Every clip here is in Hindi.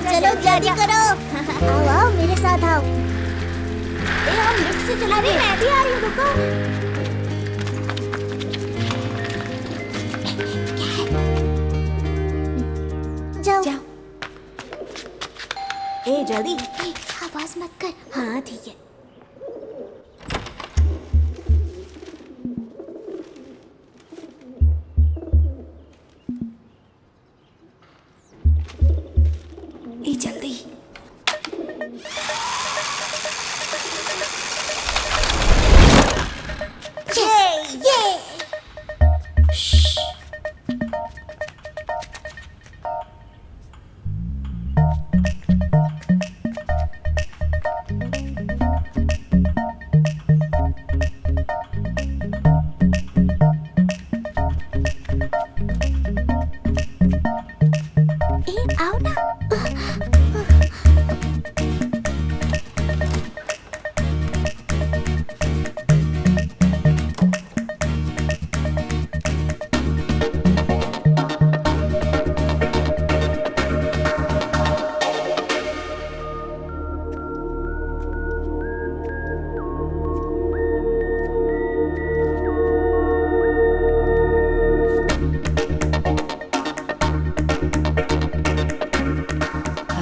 चलो जल्दी करो। आओ आओ मेरे साथ आओ। हम लिफ्ट से चलेंगे। अरे मैं भी आ रही हूँ, रुको। जाओ जाओ। जल्दी। आवाज मत कर। हाँ ठीक है। जल्दी। ये आओ ना।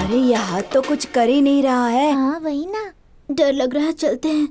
अरे यहाँ तो कुछ कर ही नहीं रहा है। हाँ वही ना, डर लग रहा है, चलते हैं।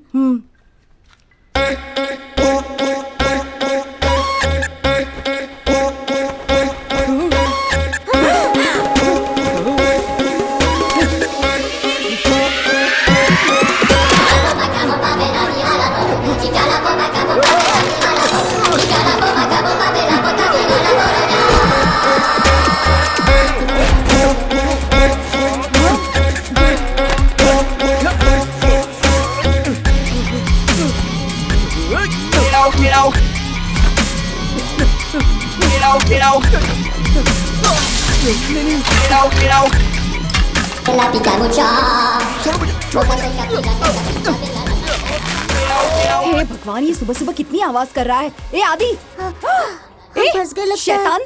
हे भगवान, ये सुबह सुबह कितनी आवाज कर रहा है। ए आदि, ए फंस गए लगता है। शैतान,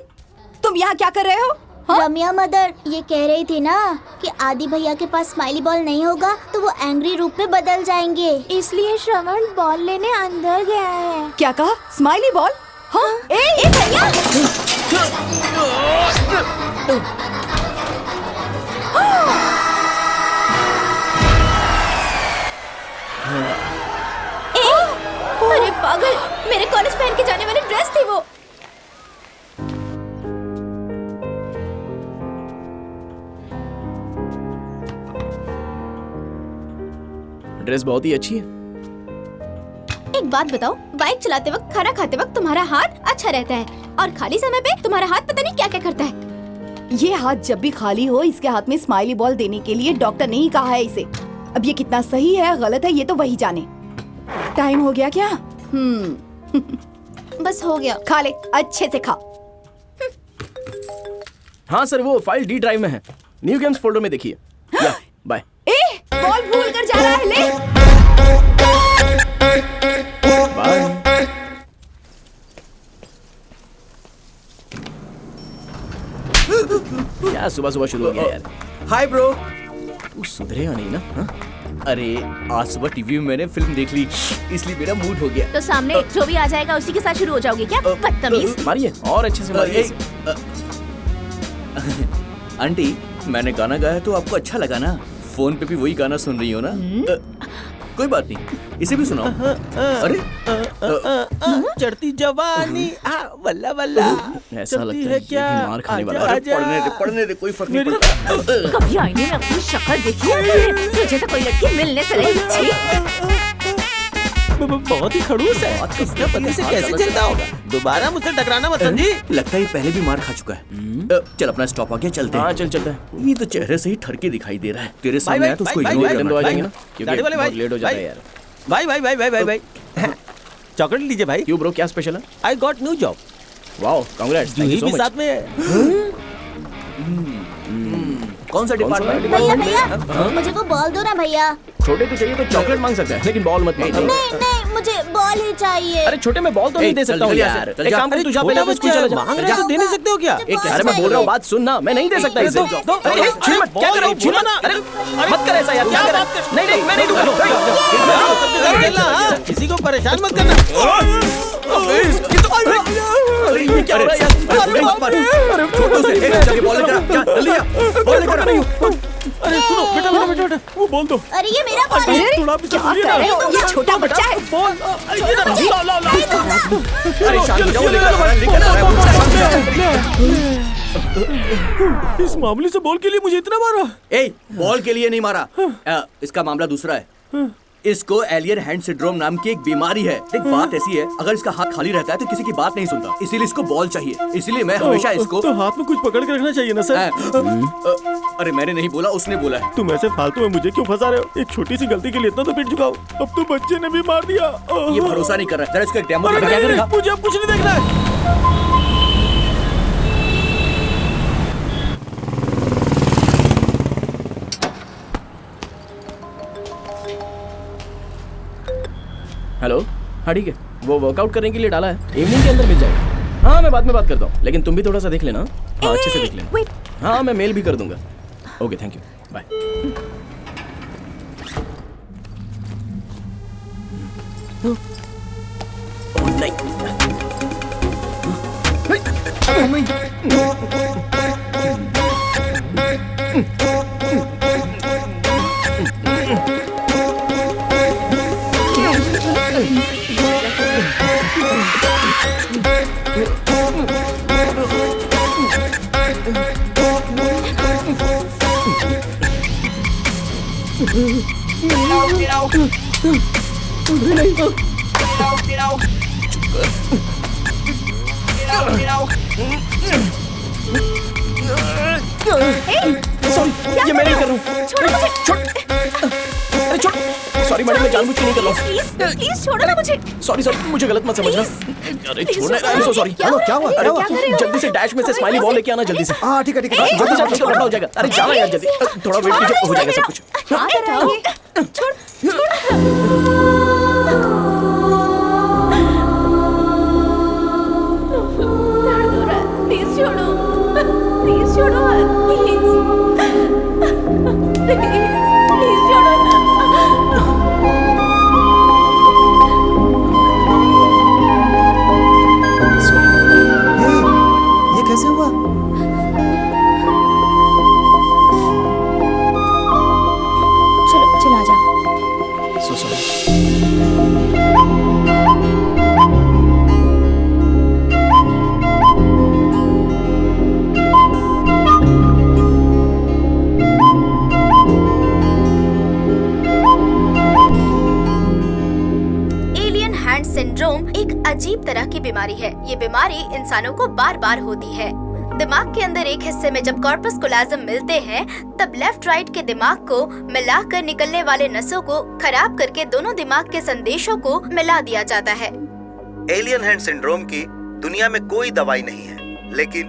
तुम यहाँ क्या कर रहे हो? हाँ? रम्या मदर ये कह रही थी ना कि आदि भैया के पास स्माइली बॉल नहीं होगा तो वो एंग्री रूप में बदल जाएंगे, इसलिए श्रवण बॉल लेने अंदर गया है। क्या कहा? Smiley ball? हाँ? ए भैया, अरे पागल, मेरे कॉलेज पहन के जाने वाली ड्रेस थी वो। ड्रेस बहुत ही अच्छी है। एक बात बताओ, बाइक चलाते वक्त, खाना खाते वक्त तुम्हारा हाथ अच्छा रहता है और खाली समय पे तुम्हारा हाथ पता नहीं क्या क्या करता है। ये हाथ जब भी खाली हो, इसके हाथ में स्माइली बॉल देने के लिए डॉक्टर ने ही कहा है इसे। अब ये कितना सही है गलत है ये तो वही जाने। टाइम हो गया क्या? बस हो गया। खा ले, अच्छे से खा। हाँ सर, वो फाइल डी ड्राइव में है। न्यू गेम्स फोल्डर में देखिए। बाय। ए, बॉल भूल कर जा रहा है, ले। बाय। क्या सुबह सुबह शुरू हो गया यार। Hi bro. तू सुधरेगा नहीं ना? हाँ? अरे आज सुबह टीवी में मैंने फिल्म देख ली, इसलिए मेरा मूड हो गया। तो सामने जो भी आ जाएगा उसी के साथ शुरू हो जाओगे क्या? बदतमीज। मारिए और अच्छे से मारिए। आंटी, मैंने गाना गाया तो आपको अच्छा लगा ना? फोन पे भी वही गाना सुन रही हो ना? कोई बात नहीं, इसे भी सुनाओ। अरे चढ़ती जवानी वल्ला वल्ला ऐसा लगता है ये क्या भी मार खाने वाला है। अरे पढ़ने दे, कोई फर्क नहीं पड़ता। कभी आईने में अपनी शक्ल देखी है? तुझे तो कोई लड़की मिलने से नहीं। छी। बहुत ही खड़ूस है। इसका पति से कैसे चलता होगा? दोबारा मुझसे टकराना मत समझी। लगता है ये पहले भी मार खा चुका है। चल अपना स्टॉप आ गया, चलते हैं। हाँ चल चलता है। ये तो चेहरे से ही ठरके दिखाई दे रहा है। तेरे सामने भाई, आया तो उसको भाई, इग्नोर भाई, करना तो आ जाएंगे भाई। ना, क्योंकि दाढ़ी वाले भाई, बहुत लेट हो जाता है भाई। यार। भाई भाई भाई भाई भाई भाई चॉकलेट लीजिए भाई। क्यों ब्रो, क्या स्पेशल है? I got new job. Wow, congrats, thank you Juhi so भी मच। साथ में है। कौन सा डिपार्टमेंट? भैया भैया, मुझे वो बॉल दो ना भैया। छोटे को चाहिए तो चॉकलेट मांग सकता है, लेकिन बॉल मत मांग। नहीं नहीं, मुझे बॉल ही चाहिए। अरे छोटे में बॉल तो नहीं दे सकता हूँ यार। एक काम कर, तू जा पहले स्कूल चला जा। मांग रहे हो तो दे नहीं सकते हो क्या? अरे मैं बोल रहा हूँ, बात सुन ना, मैं नहीं दे सकता इसे। अरे छीन मत, क्या कर रहा हूँ? छीन मत। अरे मत कर ऐसा यार, क्या कर रहा है? नहीं नहीं, मैं नहीं दूंगा। किसी को परेशान मत करना। अरे ये क्या हो रहा है यार? छोटू से जाके बॉल लेकर आ, जा, जल्दी आ, बॉल लेकर आ। अरे सुनो बेटा बेटा बेटा बेटा, वो बोल दो। अरे ये मेरा बॉल है। अरे थोड़ा भी क्या कर रहे हो? ये छोटा बच्चा है। बोल। अरे शांत हो जाओ, लेकर आ रहा है। इस मामले से बॉल के लिए मुझे इतना मारा। ए, बॉल के लिए नहीं मारा। इसका मामला दूसरा है। इसको एलियन हैंड सिंड्रोम नाम की एक बीमारी है। एक बात ऐसी है, अगर इसका हाथ खाली रहता है तो किसी की बात नहीं सुनता, इसीलिए इसको बॉल चाहिए। इसीलिए मैं हमेशा इसको तो हाथ में कुछ पकड़ के रखना चाहिए ना सर। अरे मैंने नहीं बोला, उसने बोला है। तुम ऐसे फालतू में मुझे क्यों फंसा रहे हो? एक छोटी सी गलती के लिए इतना तो पिट चुका हूँ, अब तो बच्चे ने भी मार दिया। ये भरोसा नहीं कर रहा है। जरा इसका एक डेमो अरे दिखा, क्या नहीं, करेगा? मुझे अब कुछ नहीं देखना है। हेलो, हाँ ठीक है, वो वर्कआउट करने के लिए डाला है, इवनिंग के अंदर मिल जाएगा। हाँ मैं बाद में बात करता हूँ, लेकिन तुम भी थोड़ा सा देख लेना। हाँ अच्छे से देख लेना। हाँ मैं मेल भी कर दूंगा। Okay thank you, bye. Sorry, ये मैं नहीं कर रहा हूँ। छोड़, अरे छोड़। सॉरी सॉरी मैडम, मैं जानबूझ के नहीं कर रहा हूँ। प्लीज छोड़ो ना मुझे। सॉरी सॉरी, मुझे गलत मत समझना। अरे छोड़ना, I am so sorry. Hello, क्या हुआ? अरे क्या हुआ? जल्दी से डैश में से स्माइली बॉल लेके आना जल्दी से। हाँ ठीक है ठीक है। जल्दी जल्दी तो हो जाएगा। अरे जाओ यार जल्दी, थोड़ा वेट कीजिए, हो जाएगा सब कुछ। प्लीज छोड़ो, प्लीज छोड़ो, प्लीज प्लीज छोड़ो ना। ये कैसे हुआ? चलो चलो आ जाओ। So sorry. Alien hand syndrome एक अजीब तरह की बीमारी है। ये बीमारी इंसानों को बार बार होती है। दिमाग के अंदर एक हिस्से में जब कॉर्पस कोलोजम मिलते हैं, तब लेफ्ट राइट के दिमाग को मिलाकर निकलने वाले नसों को खराब करके दोनों दिमाग के संदेशों को मिला दिया जाता है। एलियन हैंड सिंड्रोम की दुनिया में कोई दवाई नहीं है, लेकिन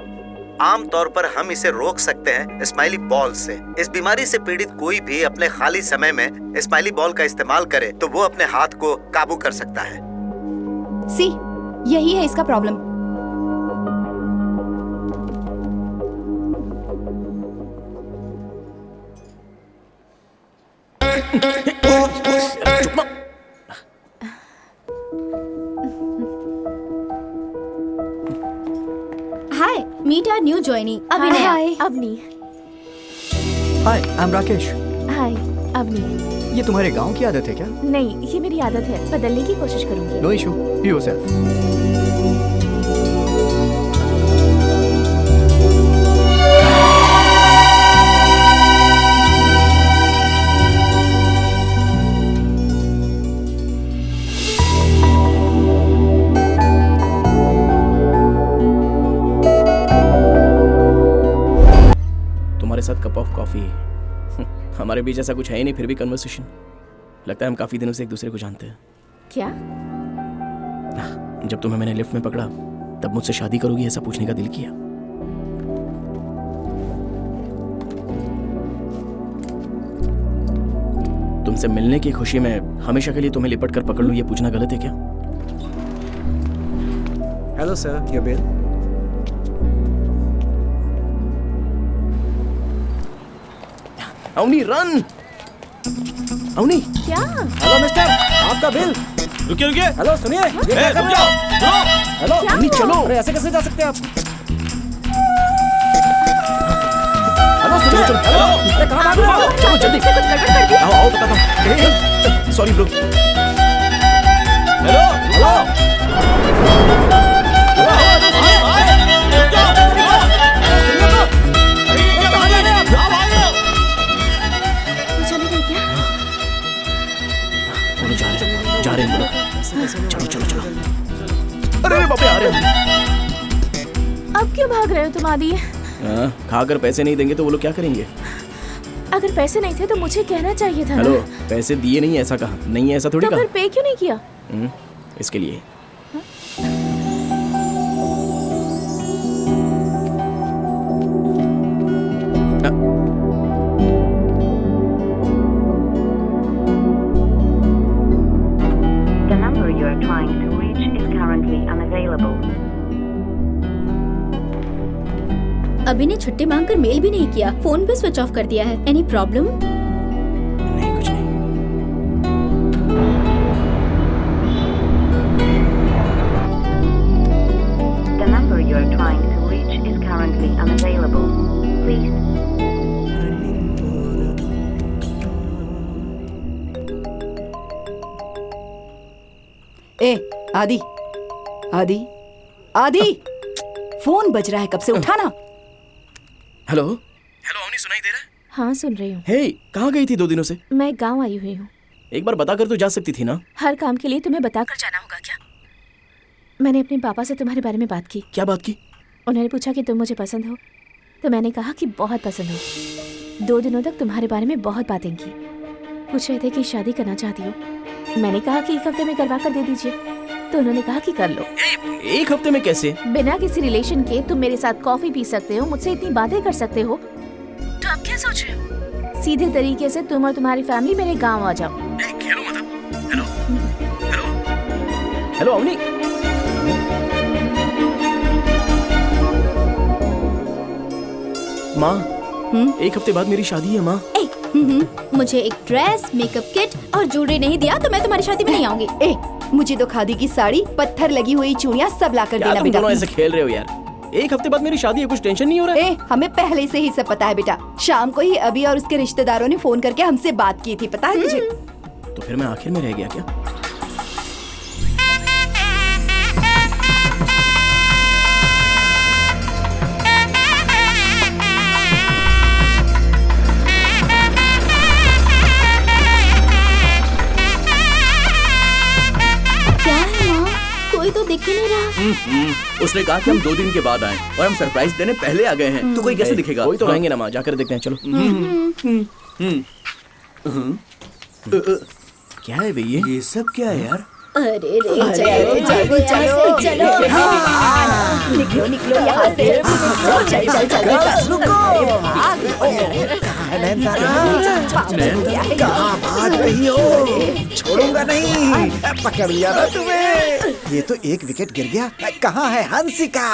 आम तौर पर हम इसे रोक सकते हैं स्माइली बॉल से। इस बीमारी से पीड़ित कोई भी अपने खाली समय में स्माइली बॉल का इस्तेमाल करे तो वो अपने हाथ को काबू कर सकता है। सी, यही है इसका problem. Hi, meet our new joinee Abhinay. Hi Avni. Hi, I am Rakesh. Hi Avni. ये तुम्हारे गांव की आदत है क्या? नहीं, ये मेरी आदत है, बदलने की कोशिश करूंगी। No issue, be yourself. तुम्हारे साथ कप ऑफ कॉफी। हमारे बीच ऐसा कुछ है ही नहीं, फिर भी कन्वर्सेशन। लगता है हम काफी दिनों से एक दूसरे को जानते हैं। क्या? जब तुम्हें मैंने लिफ्ट में पकड़ा तब मुझसे शादी करोगी ऐसा पूछने का दिल किया। तुमसे मिलने की खुशी में हमेशा के लिए तुम्हें लिपट कर पकड़ लूं, ये पूछना गलत है क्या? Hello sir, your bill. Avni run. Avni, क्या? हेलो मिस्टर, आपका बिल। रुकिए रुकिए। हेलो सुनिए, ये क्या कर रहे हो? हेलो अवनी चलो। अरे ऐसे कैसे जा सकते हैं आप? हेलो सुनिए, चलो, हेलो, अरे कहाँ भाग रहे हो? चलो जल्दी। आओ आओ बताता हूँ। Sorry bro. हेलो हेलो चले गए क्या? दोनों जा रहे हैं हम लोग। चलो चलो चलो। अरे बाप रे, आ रहे हैं। अब क्यों भाग रहे हो तुम आदि? खाकर पैसे नहीं देंगे तो वो लोग क्या करेंगे? अगर पैसे नहीं थे तो मुझे कहना चाहिए था ना। हेलो, पैसे दिए नहीं ऐसा कहा नहीं है, ऐसा थोड़ी तो फिर कहा। पे क्यों नहीं किया? इसके लिए The number you are trying to reach is currently unavailable. अभी ने छुट्टी मांगकर मेल भी नहीं किया, फोन भी स्विच ऑफ कर दिया है। Any problem? नहीं, कुछ नहीं। The number you are trying to reach is currently unavailable. Please. ए आदि, आदि, आदि, फोन बज रहा है, कब से उठाना। हेलो हेलो, अवनी सुनाई दे रहा है? हाँ सुन रही हूँ। हे, कहाँ गई थी 2 दिनों से? मैं गांव आई हुई हूँ। एक बार बताकर तो जा सकती थी ना। हर काम के लिए तुम्हें बताकर जाना होगा क्या? मैंने अपने पापा से तुम्हारे बारे में बात की। क्या बात की? उन्होंने पूछा कि तुम मुझे पसंद हो, तो मैंने कहा कि बहुत पसंद हो। 2 दिनों तक तुम्हारे बारे में बहुत बातें की, पूछ रहे थे कि शादी करना चाहती हो। मैंने कहा कि 1 हफ्ते में करवा कर दे दीजिए, तो उन्होंने कहा कि कर लो। 1 हफ्ते में कैसे? बिना किसी रिलेशन के तुम मेरे साथ कॉफी पी सकते हो, मुझसे इतनी बातें कर सकते हो, तो आप क्या सोच रहे हो? सीधे तरीके से तुम और तुम्हारी फैमिली मेरे गाँव आ जाओ। हेलो अवनी। माँ, 1 हफ्ते बाद मेरी शादी है माँ। मुझे एक ड्रेस, मेकअप किट और ज्वेलरी नहीं दिया तो मैं तुम्हारी शादी में नहीं आऊंगी। मुझे तो खादी की साड़ी, पत्थर लगी हुई चूड़ियाँ सब ला कर क्या देना तुम बेटा। दोनों ऐसे खेल रहे हो यार? 1 हफ्ते बाद मेरी शादी है, कुछ टेंशन नहीं हो रहा है? हमें पहले से ही सब पता है बेटा। शाम को ही अभी और उसके रिश्तेदारों ने फोन करके हमसे बात की थी, पता है तुझे? तो फिर मैं आखिर में रह गया क्या? क्या है माँ? कोई तो दिख ही नहीं रहा। उसने कहा कि हम 2 दिन के बाद आए और हम सरप्राइज देने पहले आ गए हैं, तो कोई कैसे दिखेगा? कोई तो रहेंगे ना माँ, जाकर देखते हैं चलो। क्या है भैया? ये सब क्या है यार? अरे चलो निकलो निकलो यहाँ से। कहाँ भाग रही हो? छोड़ूंगा नहीं, पकड़ लिया ना तुम्हें। ये तो 1 विकेट गिर गया। कहाँ है हंसिका?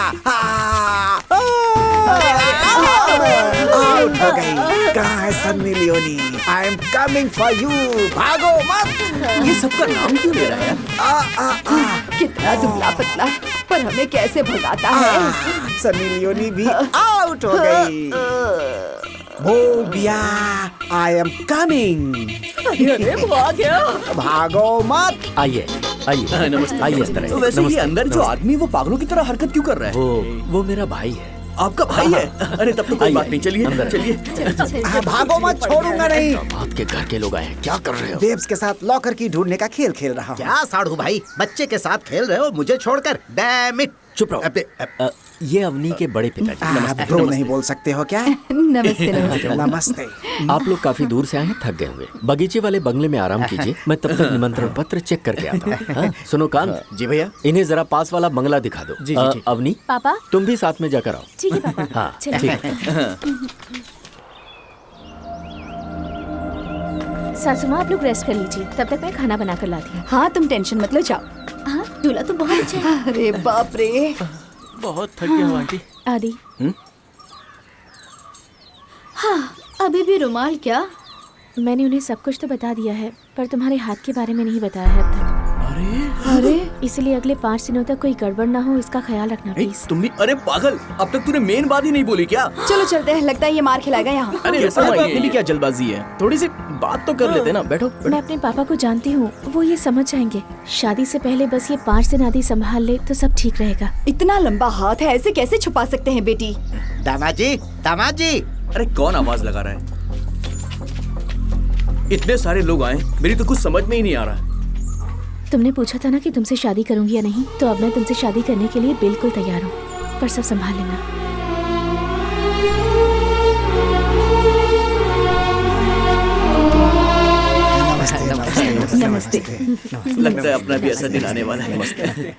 आउट हो गई। कहाँ है Sunny Leone? I am coming for you. भागो मत। ये सबका नाम क्यों ले रहा है यार? कितना दुबला पतला, पर हमें कैसे भगाता है। सन्नी लियोनी भी आउट हो गई। बोबिया, आई एम कमिंग। भागो मत। आइए आइए नमस्ते। आइए इस तरह से। वैसे ये नमस्ते, अंदर जो नमस्ते। आदमी वो पागलों की तरह हरकत क्यों कर रहा है? वो मेरा भाई है। आपका भाई है? अरे तब तो कोई आइए, बात नहीं, चलिए अंदर। चलिए। भागो मत, छोड़ूंगा नहीं। आपके घर के लोग आए हैं, क्या कर रहे हो? बेब्स के साथ लॉकर की ढूंढने का खेल खेल रहा हूँ। क्या साढ़ू भाई, बच्चे के साथ खेल रहे हो मुझे छोड़कर? Damn it. चुप रहो। ये अवनी के बड़े पिताजी। ब्रो नहीं बोल सकते हो क्या? नमस्ते नमस्ते। नमस्ते। आप लोग काफी दूर से आए हैं, थक गए होंगे। बगीचे वाले बंगले में आराम कीजिए, मैं तब तक निमंत्रण पत्र चेक करके आता हूँ। हाँ? सुनो कांत। जी भैया। इन्हें जरा पास वाला बंगला दिखा दो। जी, ठीक। अवनी, पापा तुम भी साथ में जाकर आओ। ठीक है पापा। हाँ चलो। ठीक है। सासू माँ आप लोग रेस्ट कर लीजिए, तब तक मैं खाना बना कर लाती हूँ। हाँ तुम टेंशन मत लो, जाओ। हाँ, दूल्हा तो बहुत अच्छा है। अरे बाप रे। बहुत थक गया हूँ आंटी। आदि हाँ, अभी भी रुमाल क्या? मैंने उन्हें सब कुछ तो बता दिया है, पर तुम्हारे हाथ के बारे में नहीं बताया है अब तक। अरे इसलिए अगले 5 दिनों तक कोई गड़बड़ ना हो, इसका ख्याल रखना प्लीज। तुम भी? अरे पागल, अब तक तूने मेन बात ही नहीं बोली क्या? चलो चलते हैं, लगता है ये मार खिलाएगा यहाँ। अरे रुको माँ, इतनी भी क्या जल्दबाजी है? थोड़ी सी बात तो कर लेते ना। बैठो मैं अपने पापा को जानती हूँ, वो ये समझ जाएंगे। शादी से पहले बस ये 5 दिन आदि संभाल ले तो सब ठीक रहेगा। इतना लंबा हाथ है, ऐसे कैसे छुपा सकते हैं बेटी? दामाद जी, दामाद जी। अरे कौन आवाज लगा रहा है? इतने सारे लोग आए, मेरी तो कुछ समझ में ही नहीं आ रहा। तुमने पूछा था ना कि तुमसे शादी करूंगी या नहीं, तो अब मैं तुमसे शादी करने के लिए बिल्कुल तैयार हूँ, पर सब संभाल लेना। नमस्ते। लगता है अपना भी ऐसा दिन आने वाला है।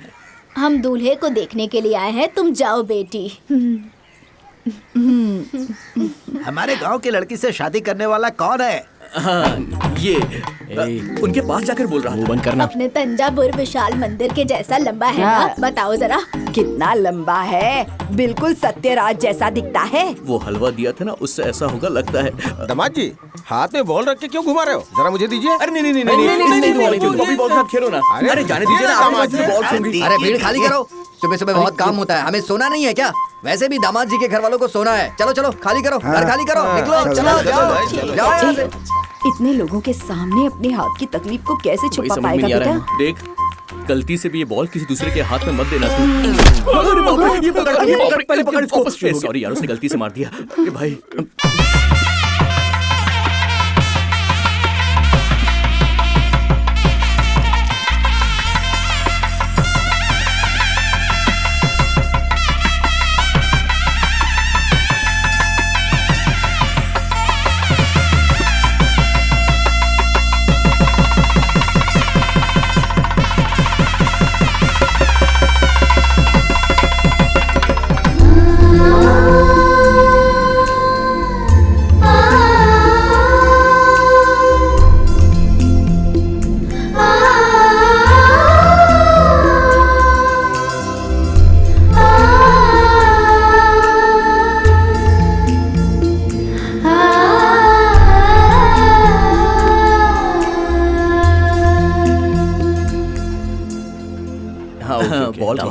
हम दूल्हे को देखने के लिए आए हैं, तुम जाओ बेटी। हमारे गांव की लड़की से शादी करने वाला कौन है? हाँ, ये उनके पास जाकर बोल रहा मुंह था। बंद करना। अपने तंजावुर विशाल मंदिर के जैसा लंबा है ना? हाँ। बताओ जरा। कितना लंबा है, बिल्कुल सत्यराज जैसा दिखता है। वो हलवा दिया था ना, उससे ऐसा होगा लगता है। दामाद जी, हाथ में बॉल रख के क्यों घुमा रहे हो? जरा मुझे दीजिए। अरे नहीं नहीं नहीं नहीं नहीं, तुम कभी बॉल के साथ खेलो ना। अरे जाने दीजिए ना, आप बॉल होंगी। अरे भीड़ खाली करो, सुबह सुबह बहुत काम होता है, हमें सोना नहीं है क्या? वैसे भी दामाद जी के घर वालों को सोना है। चलो चलो खाली करो, घर खाली करो, निकलो, चलो जाओ जाओ यहाँ से। इतने लोगों के सामने अपने हाथ की तकलीफ को कैसे वही छुपा समझ में पाएगा नहीं आ रहा बेटा? देख, गलती से भी ये बॉल किसी दूसरे के हाथ में मत देना तू। अरे बाप रे, ये पकड़, पहले पकड़ इसको। सॉरी यार, उसने गलती से मार दिया। ये भाई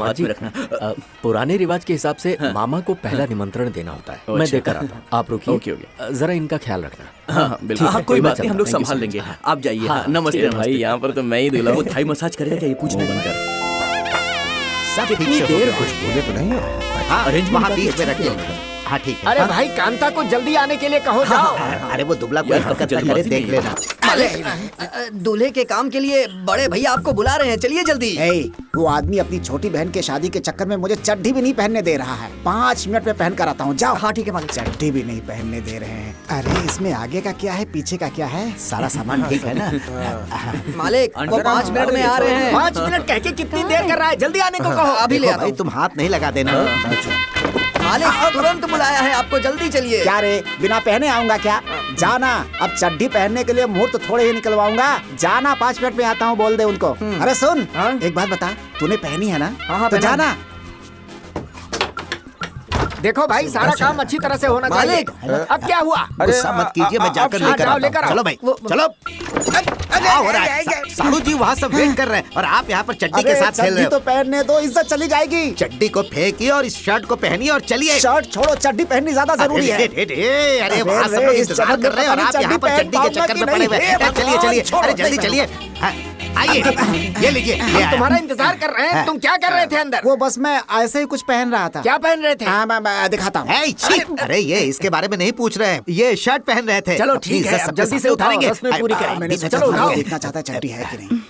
हाथ में रखना। पुराने रिवाज के हिसाब से मामा को पहला निमंत्रण देना होता है। मैं देकर आता हूँ, आप रुकिए। ओके। जरा इनका ख्याल रखना। हाँ बिल्कुल। हाँ कोई बात नहीं, हम लोग संभाल लेंगे। आप जाइए। नमस्ते भाई, यहाँ पर तो मैं ही दूल्हा वो हूँ। थाई मसाज करेगा क्या, ये पूछने बनकर सब ठीक से हो गया। कुछ बोले तो नहीं हो? हाँ, अरेंज वहाँ बीच में रखिए। हाँ ठीक है। अरे भाई कांता को जल्दी आने के लिए कहो जाओ। अरे वो दुबला कोई हरकत ना करे, देख लेना। दूल्हे के काम के लिए बड़े भैया आपको बुला रहे हैं, चलिए जल्दी। वो आदमी अपनी छोटी बहन के शादी के चक्कर में मुझे चड्डी भी नहीं पहनने दे रहा है। 5 मिनट में पहन कर आता हूँ, जाओ। हाँ ठीक है मालिक। चड्डी भी नहीं पहनने दे रहे हैं। अरे इसमें आगे का क्या है, पीछे का क्या है? सारा सामान ठीक है ना? मालिक वो 5 मिनट में आ रहे हैं। 5 मिनट कह के कितनी देर कर रहा है, जल्दी आने को कहो। अभी ले भाई तुम हाथ नहीं लगा देना। मालिक तुरंत बुलाया है आपको, जल्दी चलिए। क्या रे, बिना पहने आऊंगा क्या? जाना। अब चड्डी पहनने के लिए मुहूर्त थोड़े ही निकलवाऊंगा। जाना, 5 मिनट में आता हूँ, बोल दे उनको। अरे सुन, एक बात बता, तूने पहनी है ना? तो जाना। देखो भाई सारा काम अच्छी तरह से होना चाहिए। अब क्या हुआ? गुस्सा मत कीजिए, मैं जाकर लेकर आता हूँ। चलो भाई चलो। क्या हो रहा है? साहू जी वहाँ सब वेट कर रहे हैं और आप यहाँ पर चड्डी के साथ खेल रहे हो। तो पहनने दो, इज्जत चली जाएगी। चड्डी को फेंकिए और इस शर्ट को पहनिए और चलिए। शर्ट छोड़ो, चड्डी पहननी ज्यादा जरूरी है। अरे वहाँ सब लोग इंतजार कर रहे हैं और आप यहाँ पर चड्डी के चक्कर में पड़े हुए हैं। चलिए चलिए, अरे जल्दी चलिए, आइए, ये लीजिए। हम तुम्हारा इंतजार कर रहे हैं। तुम क्या कर रहे थे अंदर? वो बस मैं ऐसे ही कुछ पहन रहा था। क्या पहन रहे थे? हाँ मैं दिखाता हूँ। अरे ये इसके बारे में नहीं पूछ रहे हैं, ये शर्ट पहन रहे थे। चलो ठीक है, अब जल्दी से उतारेंगे। रस्में पूरी करेंगे। मैंने सोचा चलो था देखना चाहता चड्डी है कि नहीं।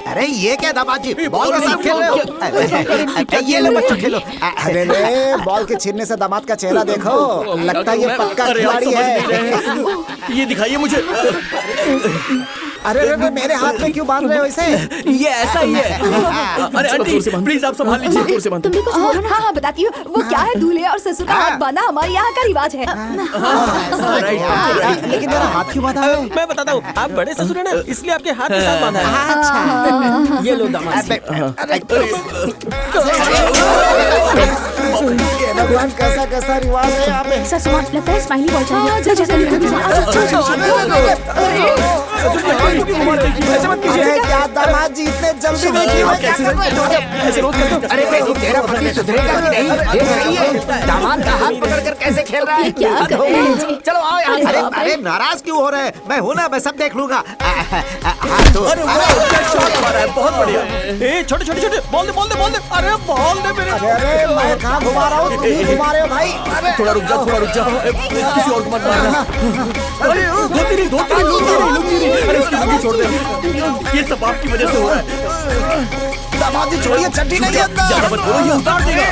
अरे ये क्या दामाद जी, बॉल के साथ खेल रहे हो? ये लो बच्चों खेलो। अरे रे, बॉल के छीनने से दामाद का चेहरा देखो, लगता है ये पक्का खिलाड़ी है। ये दिखाइए मुझे। अरे रे, मेरे हाथ में क्यों बांध रहे हो इसे? ये ऐसा ही है। अरे आंटी प्लीज आप संभाल लीजिए। हाँ बताती हूँ। वो क्या है, दूल्हे और ससुर का हाथ बांधा हमारे यहाँ का रिवाज है। लेकिन मेरा हाथ क्यों बांधा है? मैं बताता हूँ, आप बड़े ससुर हैं ना, इसलिए आपके हाथ के साथ बांधा है। अच्छा, ये लो दामाद। भगवान कैसा कैसा रिवाज है यहाँ पे। ससुर लगता है स्माइली बॉल अरे क्या दामाद जी, इतने जल्दी अरे बेटी तेरा पति सुधरेगा कि नहीं? देख रही है दामाद का हाथ पकड़कर कैसे खेल रहा है। क्या कर रहे हैं? चलो आओ यहाँ। अरे अरे नाराज क्यों हो रहे हैं? मैं हूँ ना, मैं सब देख लूंगा। बहुत बढ़िया। छोटे छोटे छोटे बॉल दे बॉल दे बॉल दे। अरे बॉल दे मेरे। अरे मैं कहाँ घुमा रहा हूँ, तुम ही घुमा रहे हो भाई। थोड़ा रुक जाओ, थोड़ा रुक जाओ। किसी और को मत मारना। अरे दो तीन। अरे उसकी जिंदगी छोड़ दे, ये सब आपकी वजह से हो रहा है। दामाद जी छोड़िए, चड्डी नहीं है। ज्यादा मत बोलो, ये उतार देगा।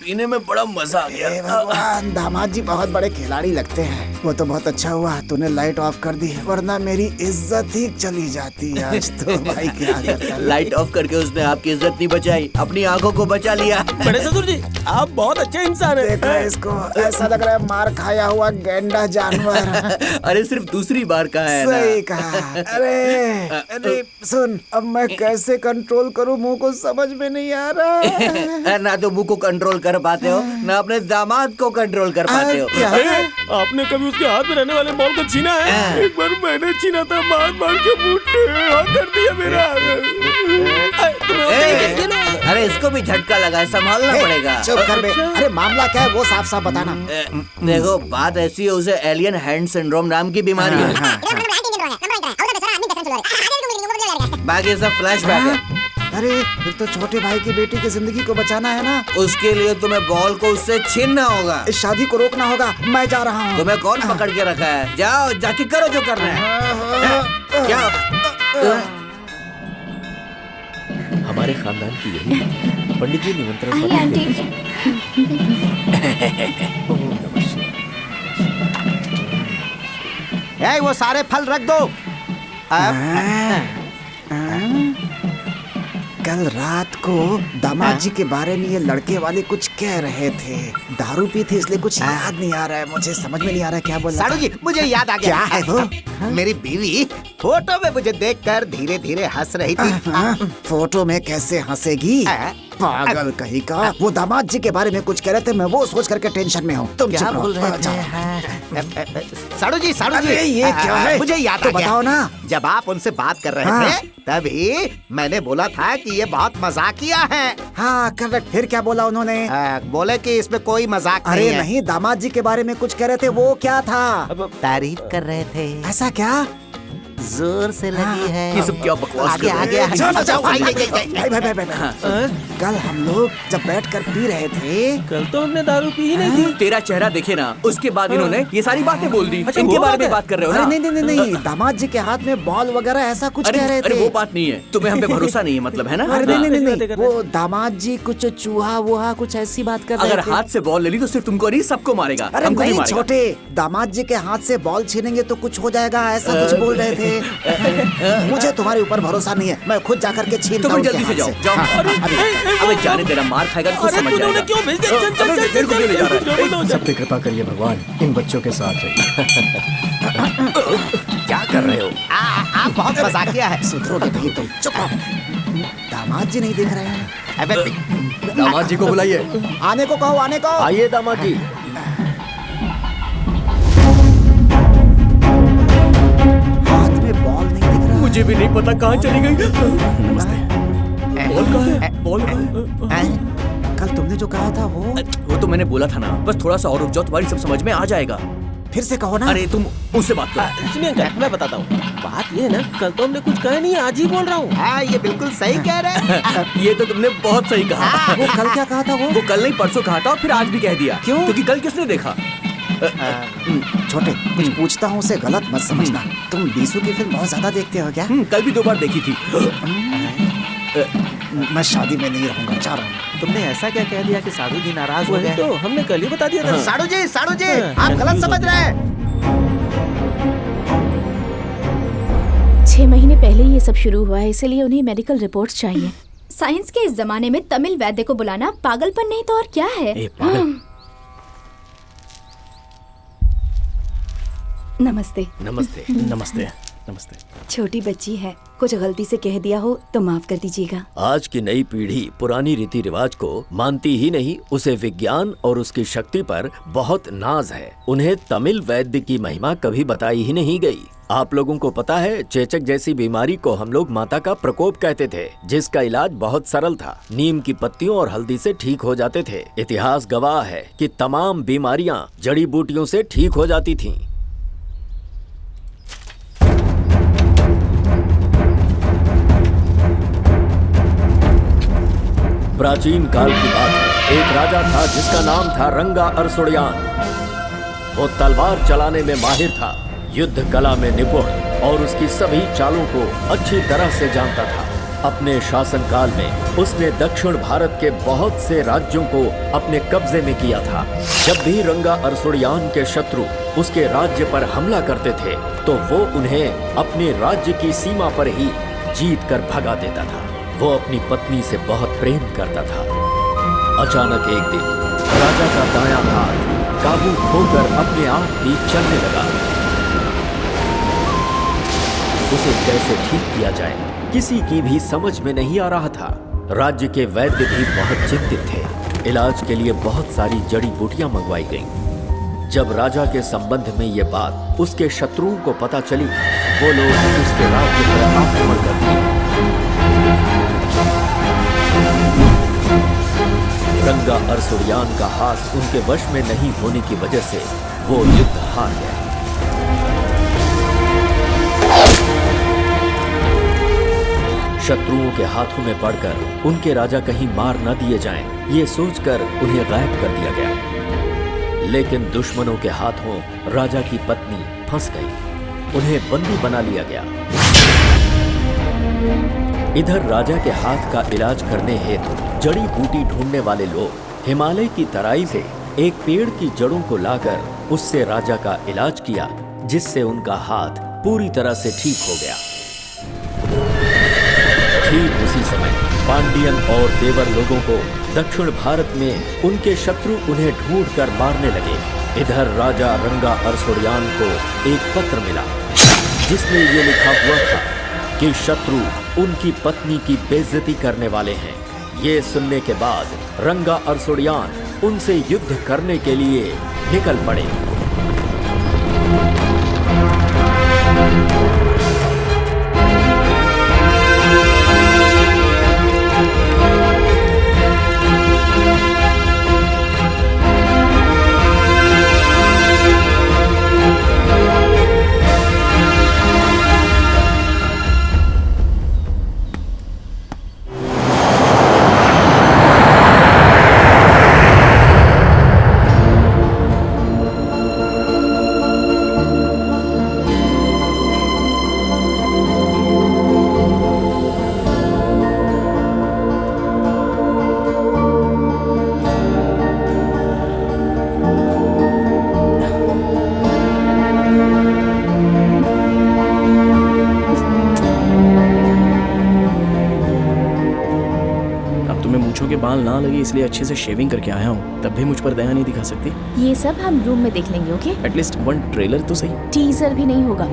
पीने में बड़ा मजा आ गया। भगवान, दामाद जी बहुत बड़े खिलाड़ी लगते हैं। वो तो बहुत अच्छा हुआ तूने लाइट ऑफ कर दी, वरना मेरी इज्जत ही चली जाती आज तो। भाई क्या करता। लाइट ऑफ करके उसने आपकी इज्जत नहीं बचाई, अपनी आंखों को बचा लिया। बड़े ससुर जी, आप बहुत अच्छे इंसान हैं। देखो इसको, ऐसा लग रहा है मार खाया हुआ गैंडा जानवर। अरे सिर्फ दूसरी बार कहा है ना। सही कहा। अरे सुन, अब मैं कैसे कंट्रोल करूं, मुंह को समझ में नहीं आ रहा। ना तो मुंह को कंट्रोल कर पाते हो, ना अपने दामाद को कंट्रोल कर पाते हो। आपने कभी उसके हाथ में रहने वाले बॉल को छीना है? एक बार मैंने छीना था, मार के मुट्ठी कर दिया मेरा। अरे इसको भी झटका लगा है, संभालना पड़ेगा। चुप कर बे। अरे मामला क्या है वो साफ साफ बताना। देखो बात ऐसी है, उसे एलियन हैंड सिंड्रोम नाम की बीमारी है। बाकी सब फ्लैशबैक है। अरे फिर तो छोटे भाई की बेटी की जिंदगी को बचाना है ना। उसके लिए तुम्हें बॉल को उससे छीनना होगा। इस शादी को रोकना होगा। मैं जा रहा हूँ। तुम्हें कौन पकड़ के रखा है? जाओ जाके करो जो करना है। क्या हमारे खानदान की यही पंडित जी निमंत्रण पत्र आंटी। वो सारे फल रख दो। कल रात को दामाद जी के बारे में ये लड़के वाले कुछ कह रहे थे। दारू पी थी इसलिए कुछ याद नहीं आ रहा है, मुझे समझ में नहीं आ रहा है क्या बोल रहा साड़ू जी, मुझे याद आ गया। क्या है वो? मेरी बीवी फोटो में मुझे देखकर धीरे धीरे हंस रही थी। फोटो में कैसे हंसेगी? पागल कहीं का। वो दामाद जी के बारे में कुछ कह रहे थे, मैं वो सोच करके टेंशन में हूँ। तुम क्या चुप रहो। बोल रहे थे? साड़ू जी अरे ये क्या है? मुझे याद तो आ गया। बताओ ना। जब आप उनसे बात कर रहे हाँ। थे तभी मैंने बोला था कि ये बहुत मजाकिया है। हाँ करेक्ट। फिर क्या बोला उन्होंने? बोले कि इसमें कोई मजाक नहीं अरे है। नहीं, दामाद जी के बारे में कुछ कह रहे थे, वो क्या था? तारीफ कर रहे थे। ऐसा क्या? जोर से लगी है। ये सब क्या बकवास आगे कर रहे आगे हैं? आगे जाओ। भाई, कल हम लोग जब बैठकर पी रहे थे, कल तो हमने दारू पी ही नहीं थी। तेरा चेहरा देखे ना, उसके बाद इन्होंने ये सारी बातें बोल दी। अच्छा, इनके वो बारे बात में है? बात कर रहे हो अरे ना? नहीं, दामाद जी के हाथ में बॉल वगैरह ऐसा कुछ अरे कह रहे अरे थे। वो बात नहीं है, तुम्हें हम पे भरोसा नहीं है मतलब, है ना? अरे हाँ, नहीं, बातें कर रहे वो दामाद जी कुछ चूहा वूहा कुछ ऐसी बात कर रहे अगर थे। हाथ से बॉल ले ली तो सिर्फ तुमको नहीं, सबको मारेगा। अरे हमको नहीं नहीं मारेगा। छोटे, दामाद जी के हाथ से बॉल छीनेंगे तो कुछ हो जाएगा, ऐसा कुछ बोल रहे थे। मुझे तुम्हारे ऊपर भरोसा नहीं है, मैं खुद जाकर के छीनता तो हूँ फिर उनके जल्दी से हाथ जाओ, से। जाओ। अबे जाने तेरा मार खाएगा तो खुद समझ जाएगा। क्यों भेज दिया? चल, चल, अबे, चल, मेरे को क्यों ले जा रहा है? सब पे कृपा करिए भगवान, इन बच्चों के साथ रहिए। क्या कर रहे हो? आप बहुत मजाकिया है। सुधरोगे नहीं तुम, चुप रहो। दामाद जी नहीं दिख रहे हैं। अबे दामाद जी को बुलाइए। आने को कहो, आने को। आइए दामाद जी। हाथ में बॉल नहीं दिख रहा। मुझे भी नहीं पता कहाँ चली गई। नमस्ते। बॉल कहाँ है? बॉल कहाँ है? कल तुमने जो कहा था वो तो मैंने बोला था ना, बस थोड़ा सा और रुक जाओ, तुम्हारी सब समझ में आ जाएगा। फिर से कहो ना। अरे तुम उससे बात करो। सुनिए अंकल, मैं बताता हूँ। बात ये है ना, कल तो हमने कुछ कहा नहीं, आज ही बोल रहा हूँ। हाँ, ये बिल्कुल सही कह रहे हैं। ये तो तुमने बहुत सही कहा। वो कल क्या कहा था? वो कल नहीं परसों कहा था और फिर आज भी कह दिया। क्यों? क्योंकि कल किसने देखा? छोटे, कुछ पूछता हूँ उसे गलत मत समझना। तुम बीसू की फिल्म बहुत ज्यादा देखते हो क्या? कल भी 2 बार देखी थी। मैं शादी में नहीं रहूंगा, जा रहा हूँ। तुमने ऐसा क्या कह दिया कि साधु जी नाराज हो वही गए? तो हमने कल ही बता दिया था। साधु जी आप गलत समझ रहे हैं। 6 महीने पहले ये सब शुरू हुआ है, इसलिए उन्हें मेडिकल रिपोर्ट्स चाहिए। साइंस के इस जमाने में तमिल वैद्य को बुलाना पागलपन नहीं तो और क्या है? ए पागल। नमस्ते। नमस्ते। नमस्ते। नमस्ते। छोटी बच्ची है, कुछ गलती से कह दिया हो तो माफ कर दीजिएगा। आज की नई पीढ़ी पुरानी रीति रिवाज को मानती ही नहीं, उसे विज्ञान और उसकी शक्ति पर बहुत नाज है। उन्हें तमिल वैद्य की महिमा कभी बताई ही नहीं गई। आप लोगों को पता है, चेचक जैसी बीमारी को हम लोग माता का प्रकोप कहते थे, जिसका इलाज बहुत सरल था। नीम की पत्तियों और हल्दी से ठीक हो जाते थे। इतिहास गवाह है कि तमाम बीमारियां जड़ी बूटियों से ठीक हो जाती थीं। प्राचीन काल की बात है। एक राजा था जिसका नाम था रंगा अरसुड़ियान। वो तलवार चलाने में माहिर था, युद्ध कला में निपुण और उसकी सभी चालों को अच्छी तरह से जानता था। अपने शासनकाल में उसने दक्षिण भारत के बहुत से राज्यों को अपने कब्जे में किया था। जब भी रंगा अरसुड़ियान के शत्रु उसके राज्य पर हमला करते थे तो वो उन्हें अपने राज्य की सीमा पर ही जीत कर भगा देता था। वो अपनी पत्नी से बहुत प्रेम करता था। अचानक एक दिन राजा का दायां हाथ काबू खोकर अपने आप ही चलने लगा। उसे कैसे ठीक किया जाए किसी की भी समझ में नहीं आ रहा था। राज्य के वैद्य भी बहुत चिंतित थे। इलाज के लिए बहुत सारी जड़ी बूटियां मंगवाई गईं। जब राजा के संबंध में ये बात उसके शत्रुओं को पता चली, वो लोग उसके राज्य पर आक्रमण कर दिए। रंगा अरसुड़ियान का हाथ उनके वश में नहीं होने की वजह से वो युद्ध हार गया। शत्रुओं के हाथों में पड़कर उनके राजा कहीं मार न दिए जाएं, ये सोचकर उन्हें गायब कर दिया गया। लेकिन दुश्मनों के हाथों राजा की पत्नी फंस गई। उन्हें बंदी बना लिया गया। इधर राजा के हाथ का इलाज करने हेतु जड़ी बूटी ढूंढने वाले लोग हिमालय की तराई पे एक पेड़ की जड़ों को लाकर उससे राजा का इलाज किया, जिससे उनका हाथ पूरी तरह से ठीक हो गया। ठीक उसी समय पांडियन और देवर लोगों को दक्षिण भारत में उनके शत्रु उन्हें ढूंढकर मारने लगे। इधर राजा रंगा अरसुड़ियान को एक पत्र मिला जिसमें ये लिखा हुआ था कि शत्रु उनकी पत्नी की बेइज्जती करने वाले हैं। ये सुनने के बाद रंगा अरसुड़ियान उनसे युद्ध करने के लिए निकल पड़े। के बाल ना लगे इसलिए अच्छे से शेविंग करके आया हूँ, तब भी मुझ पर दया नहीं दिखा सकती। ये सब हम रूम में देख लेंगे, ओके? एटलीस्ट वन ट्रेलर तो सही। टीजर भी नहीं होगा।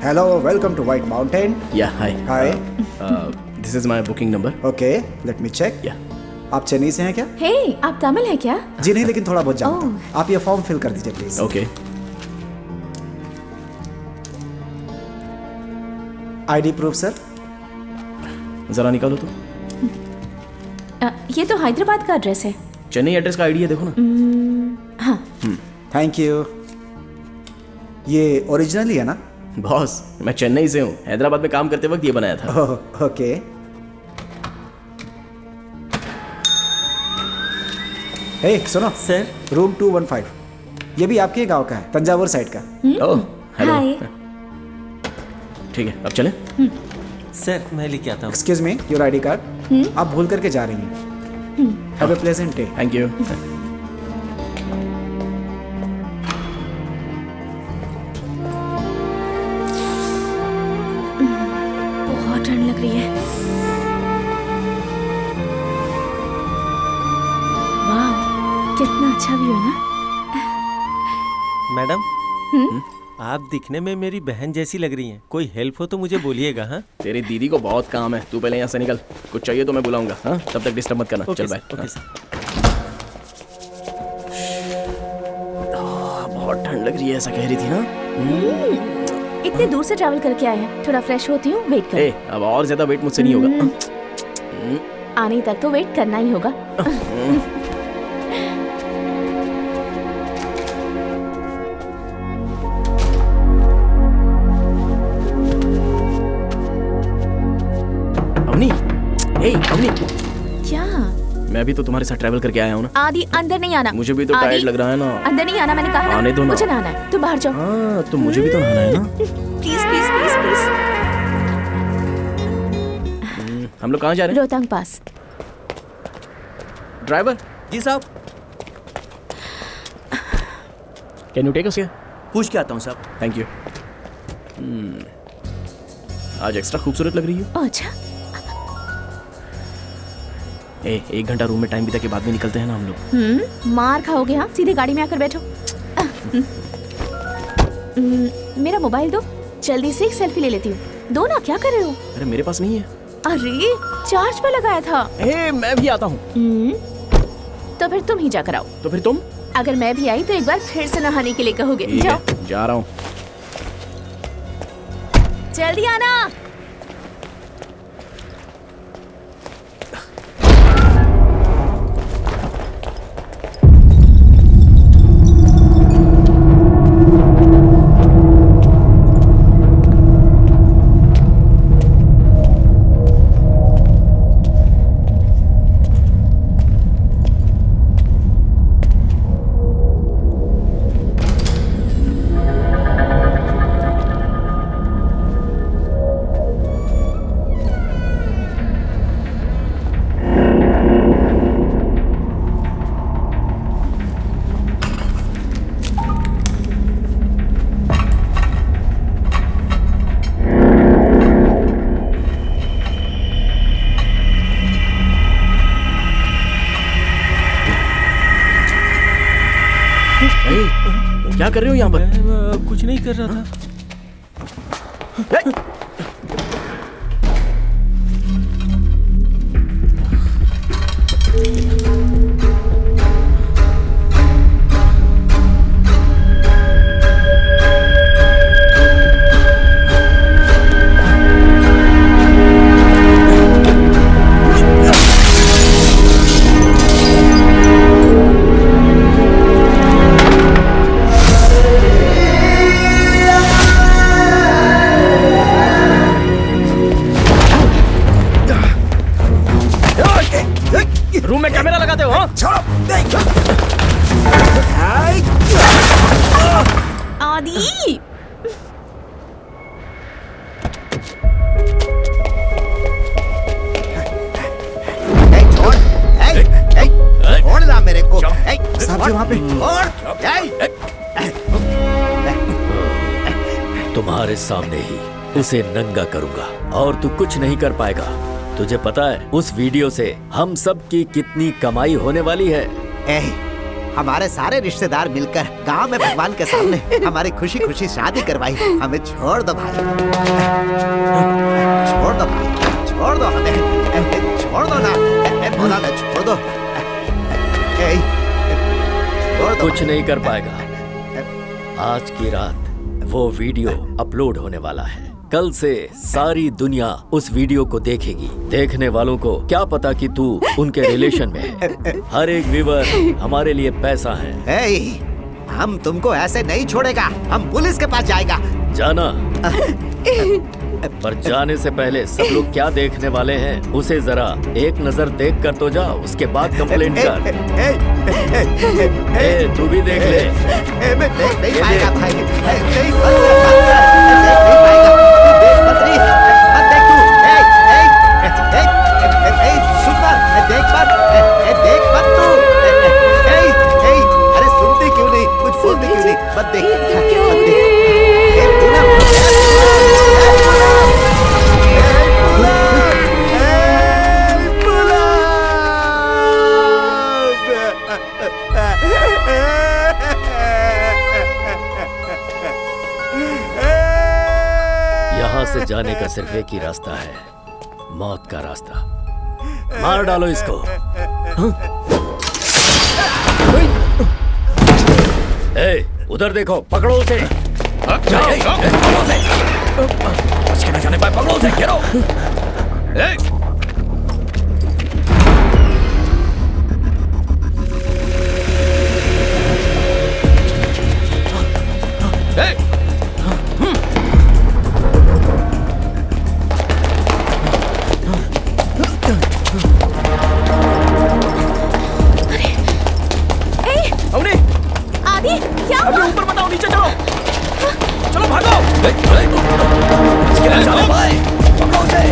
Hello, welcome to White Mountain. Yeah, hi. Hi. This is my booking number. Okay, let me check. Yeah. आप चेन्नई से हैं क्या? Hey, आप तमिल हैं क्या? जी नहीं, लेकिन थोड़ा बहुत जानता हूँ। आप ये फॉर्म फिल कर दीजिए please. Okay. ID proof sir. जरा निकालो तो। ये तो हैदराबाद का एड्रेस है। चेन्नई एड्रेस का आईडी है, देखो ना। हाँ। Thank you. ये ओरिजिनल ही है ना? बॉस, मैं चेन्नई से हूँ, हैदराबाद में काम करते वक्त ये बनाया था। ओके। हे सुनो सर, रूम 215 ये भी आपके गांव का है, तंजावुर साइड का। ओह, हेलो। हाय। ठीक है, अब चलें? सर मैं लेके आता हूँ। Excuse me, your ID card. आप भूल करके जा रही हैं। Have a pleasant day. Thank you. बहुत ठंड लग रही है। वाह, कितना अच्छा व्यू है ना। मैडम, आप दिखने में मेरी बहन जैसी लग रही हैं। कोई हेल्प हो तो मुझे बोलिएगा। हाँ, तेरी दीदी को बहुत काम है, तू पहले यहाँ से निकल। कुछ चाहिए तो मैं बुलाऊंगा। हाँ, तब तक डिस्टर्ब मत करना। चल बाय। Okay sir. बहुत ठंड लग रही है, ऐसा कह रही थी ना। इतने दूर से ट्रैवल करके आए हैं, थोड़ा फ्रेश होती हूँ, वेट कर। अब और ज्यादा वेट मुझसे नहीं होगा। आने तक तो वेट करना ही होगा। रोशनी, क्या? मैं भी तो तुम्हारे साथ ट्रैवल करके आया हूँ ना। आदि अंदर नहीं आना। मुझे भी तो आदि, टायर्ड लग रहा है ना। अंदर नहीं आना मैंने कहा ना। आने दो ना। मुझे नहाना है, तुम बाहर जाओ। हाँ, तो मुझे भी तो नहाना है ना। Please please please please. हम लोग कहाँ जा रहे हैं? रोहतांग पास। ड्राइवर जी साहब, can you take us here? पूछ के आता हूँ साहब। Thank you. आज एक्स्ट्रा खूबसूरत लग रही हो। अच्छा, एक घंटा रूम में टाइम बिता के बाद में निकलते हैं ना हम लोग। मार खाओगे। हाँ, सीधे गाड़ी में आकर बैठो। मेरा मोबाइल दो, जल्दी से एक सेल्फी ले लेती हूँ। दो ना, क्या कर रहे हो? अरे मेरे पास नहीं है। अरे चार्ज पर लगाया था। मैं भी आता हूँ। तो फिर तुम ही जाकर आओ। तो फिर तुम? अगर मैं भी आई तो एक बार फिर से नहाने के लिए कहोगे। जाओ। जा रहा हूँ। जल्दी आना। क्या कर रहे हो यहाँ पर? मैं कुछ नहीं कर रहा था। रूम में कैमरा लगाते हो? हाँ? आदि, छोड़ ना मेरे को। साहब जी वहाँ पे। तुम्हारे सामने ही उसे नंगा करूंगा और तू कुछ नहीं कर पाएगा। तुझे पता है उस वीडियो से हम सब की कितनी कमाई होने वाली है? हमारे सारे रिश्तेदार मिलकर गांव में भगवान के सामने हमारी खुशी खुशी शादी करवाई। हमें छोड़ दो भाई, छोड़ दो भाई, छोड़ दो हमें, छोड़ दो ना, बोला ना छोड़ दो, छोड़ दो। कुछ नहीं कर पाएगा। आज की रात वो वीडियो अपलोड होने वाला है। कल से सारी दुनिया उस वीडियो को देखेगी। देखने वालों को क्या पता कि तू उनके रिलेशन में है। हर एक व्यूअर हमारे लिए पैसा है। हम तुमको ऐसे नहीं छोड़ेगा। हम पुलिस के पास जाएगा। जाना, पर जाने से पहले सब लोग क्या देखने वाले हैं उसे जरा एक नजर देख कर तो जा, उसके बाद कंप्लेंट कर। तू भी देख ले। मैं देख नहीं पाएगा भाई, नहीं देख मत, देख मत तू। अरे सुनती क्यों नहीं, कुछ बोलती क्यों नहीं? मत देख, यहाँ से जाने का सिर्फ एक ही रास्ता है, मौत का रास्ता। मार डालो इसको। उधर देखो, पकड़ो उसे। न जाने पाए, पकड़ो उसे, घेरो। ऊपर बताओ, नीचे चलो, चलो भागो। चलो भाई, पकड़ो उसे।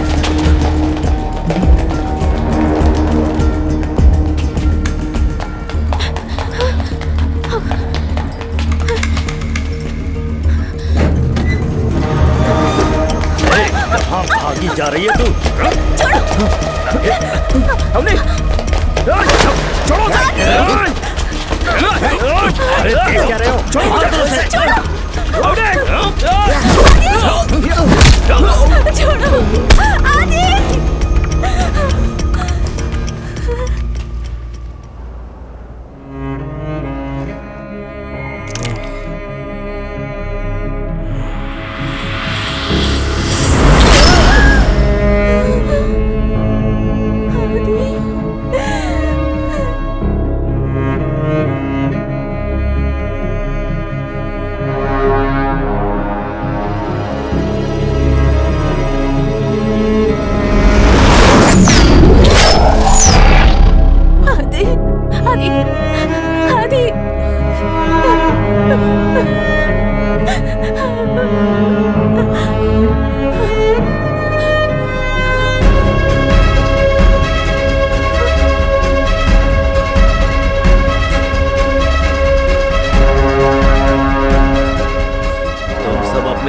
कहाँ भागी जा रही है तू? हमने छोड़ो अरे देख क्या रहे हो?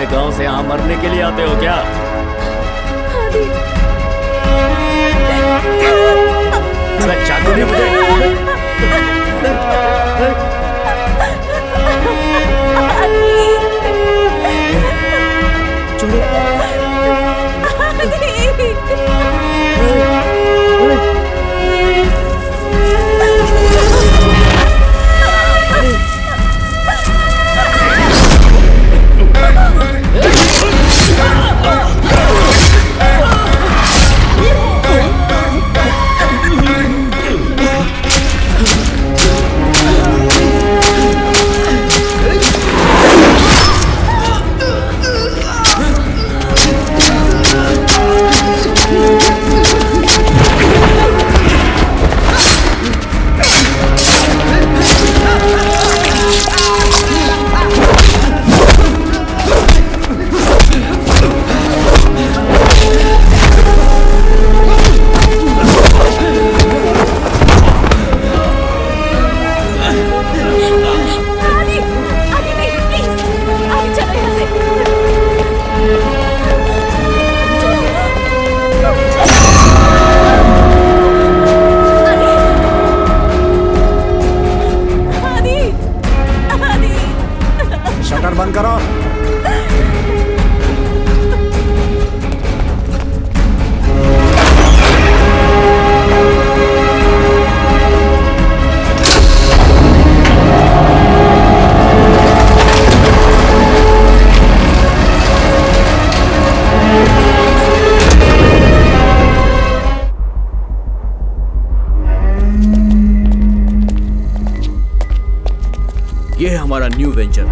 गांव से यहाँ मरने के लिए आते हो क्या? अरे चाकू नहीं मुझे। शटर बंद करो। ये है हमारा न्यू वेंचर।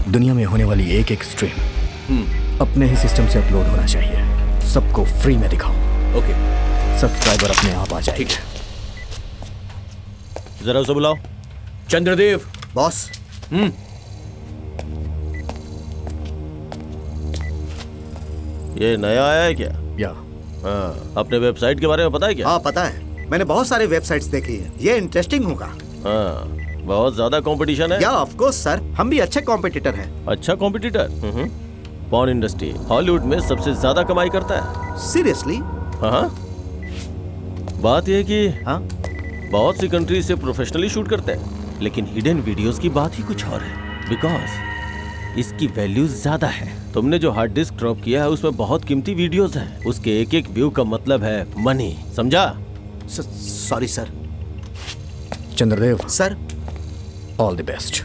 दुनिया में होने वाली एक एक स्ट्रीम अपने ही सिस्टम से अपलोड होना चाहिए। सबको फ्री में दिखाओ। ओके। सब्सक्राइबर अपने आप आ जाए। ठीक है। जरा उसे बुलाओ। चंद्रदेव। बॉस। ये नया आया है क्या? या हाँ। अपने वेबसाइट के बारे में पता है क्या? हाँ पता है, मैंने बहुत सारे वेबसाइट्स देखी है। ये इंटरेस्टिंग होगा। हाँ, बहुत ज्यादा कंपटीशन है। या ऑफ कोर्स सर, हम भी अच्छे कॉम्पिटिटर हैं। अच्छा कॉम्पिटिटर? पॉर्न इंडस्ट्री हॉलीवुड में सबसे ज्यादा कमाई करता है। सीरियसली? हाँ। बात यह है कि हाँ बहुत सी कंट्री से प्रोफेशनली शूट करते हैं, लेकिन हिडन वीडियोस की बात ही कुछ और है। बिकॉज इसकी वैल्यू ज्यादा है। तुमने जो हार्ड डिस्क ड्रॉप किया है उसमें बहुत कीमती वीडियोस हैं। उसके एक एक व्यू का मतलब है मनी, समझा? Sorry sir. Chandradev sir, all the best.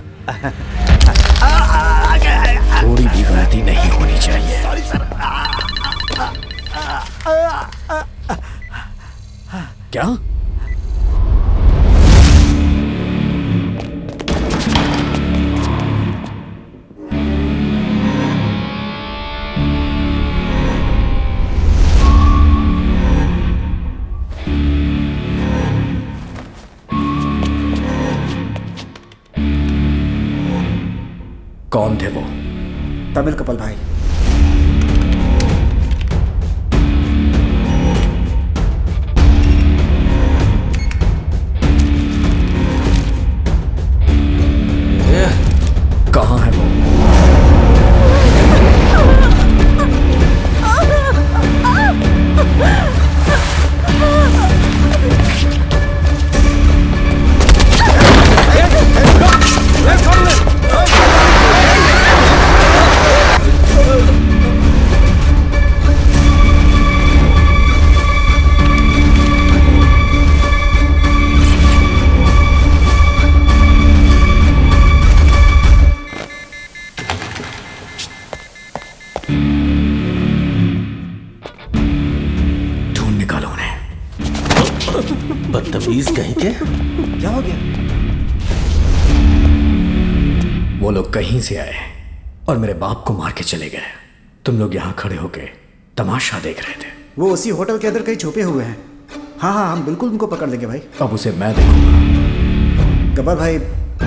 थोड़ी भी गलती नहीं होनी चाहिए। Sorry sir. क्या? कौन थे वो? तमिल कपल भाई। कहाँ है वो? बदतमीज कहीं के। क्या हो गया? वो लोग कहीं से आए और मेरे बाप को मार के चले गए। तुम लोग यहाँ खड़े होके तमाशा देख रहे थे। वो उसी होटल के अंदर कहीं छुपे हुए हैं। हाँ हाँ, हम बिल्कुल उनको पकड़ लेंगे भाई। अब उसे मैं देखूंगा। गब्बर भाई,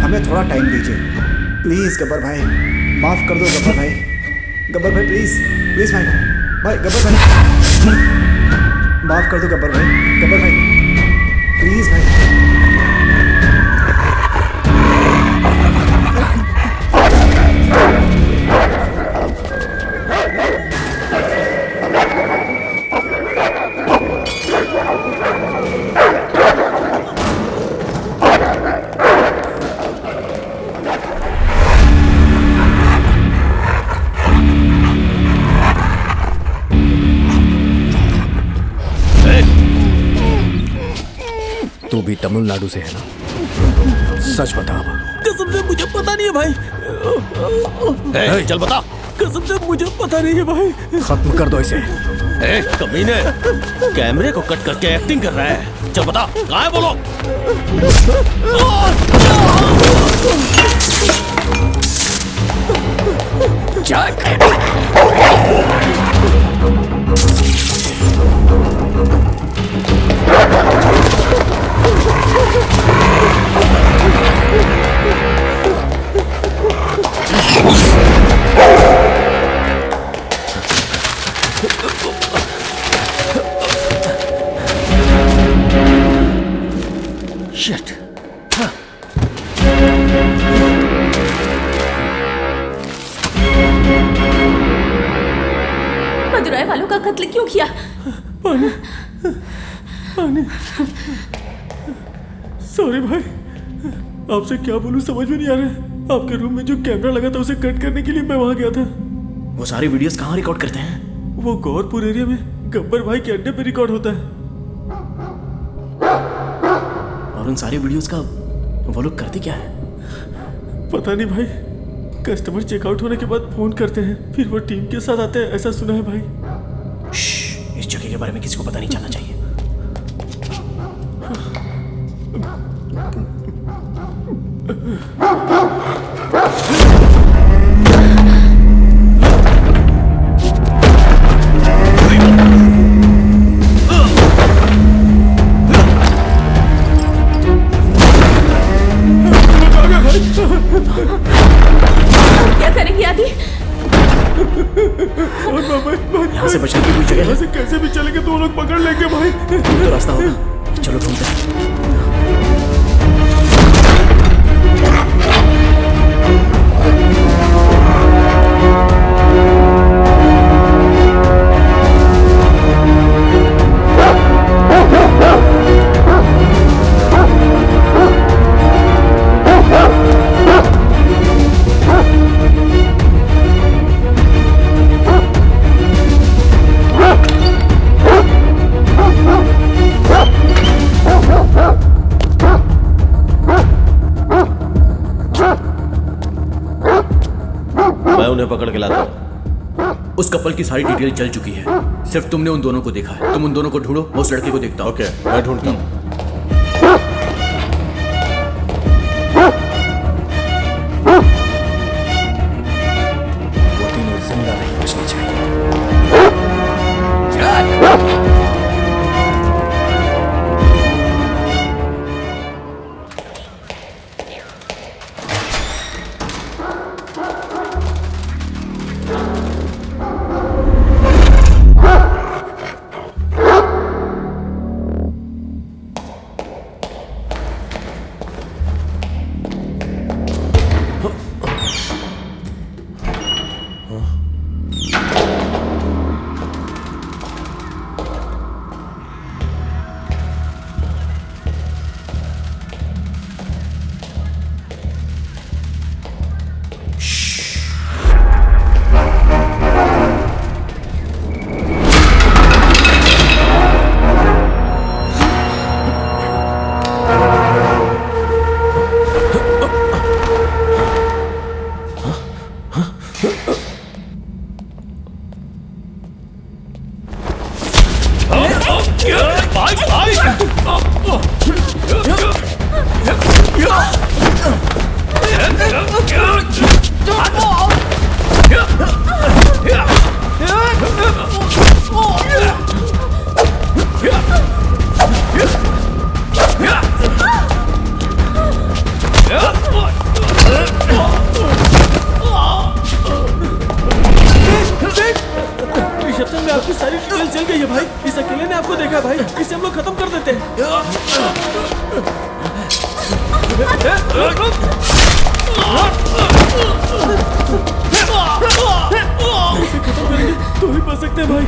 हमें थोड़ा टाइम दीजिए प्लीज। गब्बर भाई माफ कर दो। गब्बर भाई, गब्बर भाई प्लीज प्लीज भाई। भाई गब्बर भाई माफ कर दो। गब्बर भाई, गब्बर भाई प्लीज भाई। तू भी तमिलनाडु से है ना? सच बता अब। कसम से मुझे पता नहीं है भाई। चल बता। कसम से मुझे पता नहीं है भाई। खत्म कर दो इसे। कमीने, कैमरे को कट करके एक्टिंग कर रहा है। चल बता, कहाँ है वो लोग? Shit. मदुराई वालों का कत्ल क्यों किया? पानी, पानी। सॉरी भाई, आपसे क्या बोलूं समझ में नहीं आ रहा। आपके रूम में जो कैमरा लगा था उसे कट करने के लिए मैं वहां गया था। वो सारी वीडियोस कहाँ रिकॉर्ड करते हैं? वो गौरपुर एरिया में गब्बर भाई के अड्डे पे रिकॉर्ड होता है। और उन सारी वीडियोस का वो लोग करते क्या है? पता नहीं भाई। कस्टमर चेकआउट होने के बाद फोन करते हैं, फिर वो टीम के साथ आते हैं, ऐसा सुना है भाई। इस जगह के बारे में किसी को पता नहीं चलना चाहिए। क्या करेंगे आदि? यहाँ से बचने की कोई जगह है? से कैसे भी चलेंगे तो वो लोग पकड़ लेंगे भाई। तो रास्ता होगा, चलो ढूंढते हैं। मैं उन्हें पकड़ के लाता हूँ। उस कपल की सारी डिटेल जल चुकी है। सिर्फ तुमने उन दोनों को देखा है। तुम उन दोनों को ढूंढो, मैं उस लड़के को देखता हूँ। ओके, मैं ढूंढता हूँ। वो तीनों जिंदा नहीं बचने चाहिए। रिसेप्शन में आपकी सारी डिटेल चल गई है भाई। इस अकेले ने आपको देखा भाई। इसे हम लोग खत्म कर देते हैं। इसे खत्म करेंगे तो ही बच सकते हैं भाई।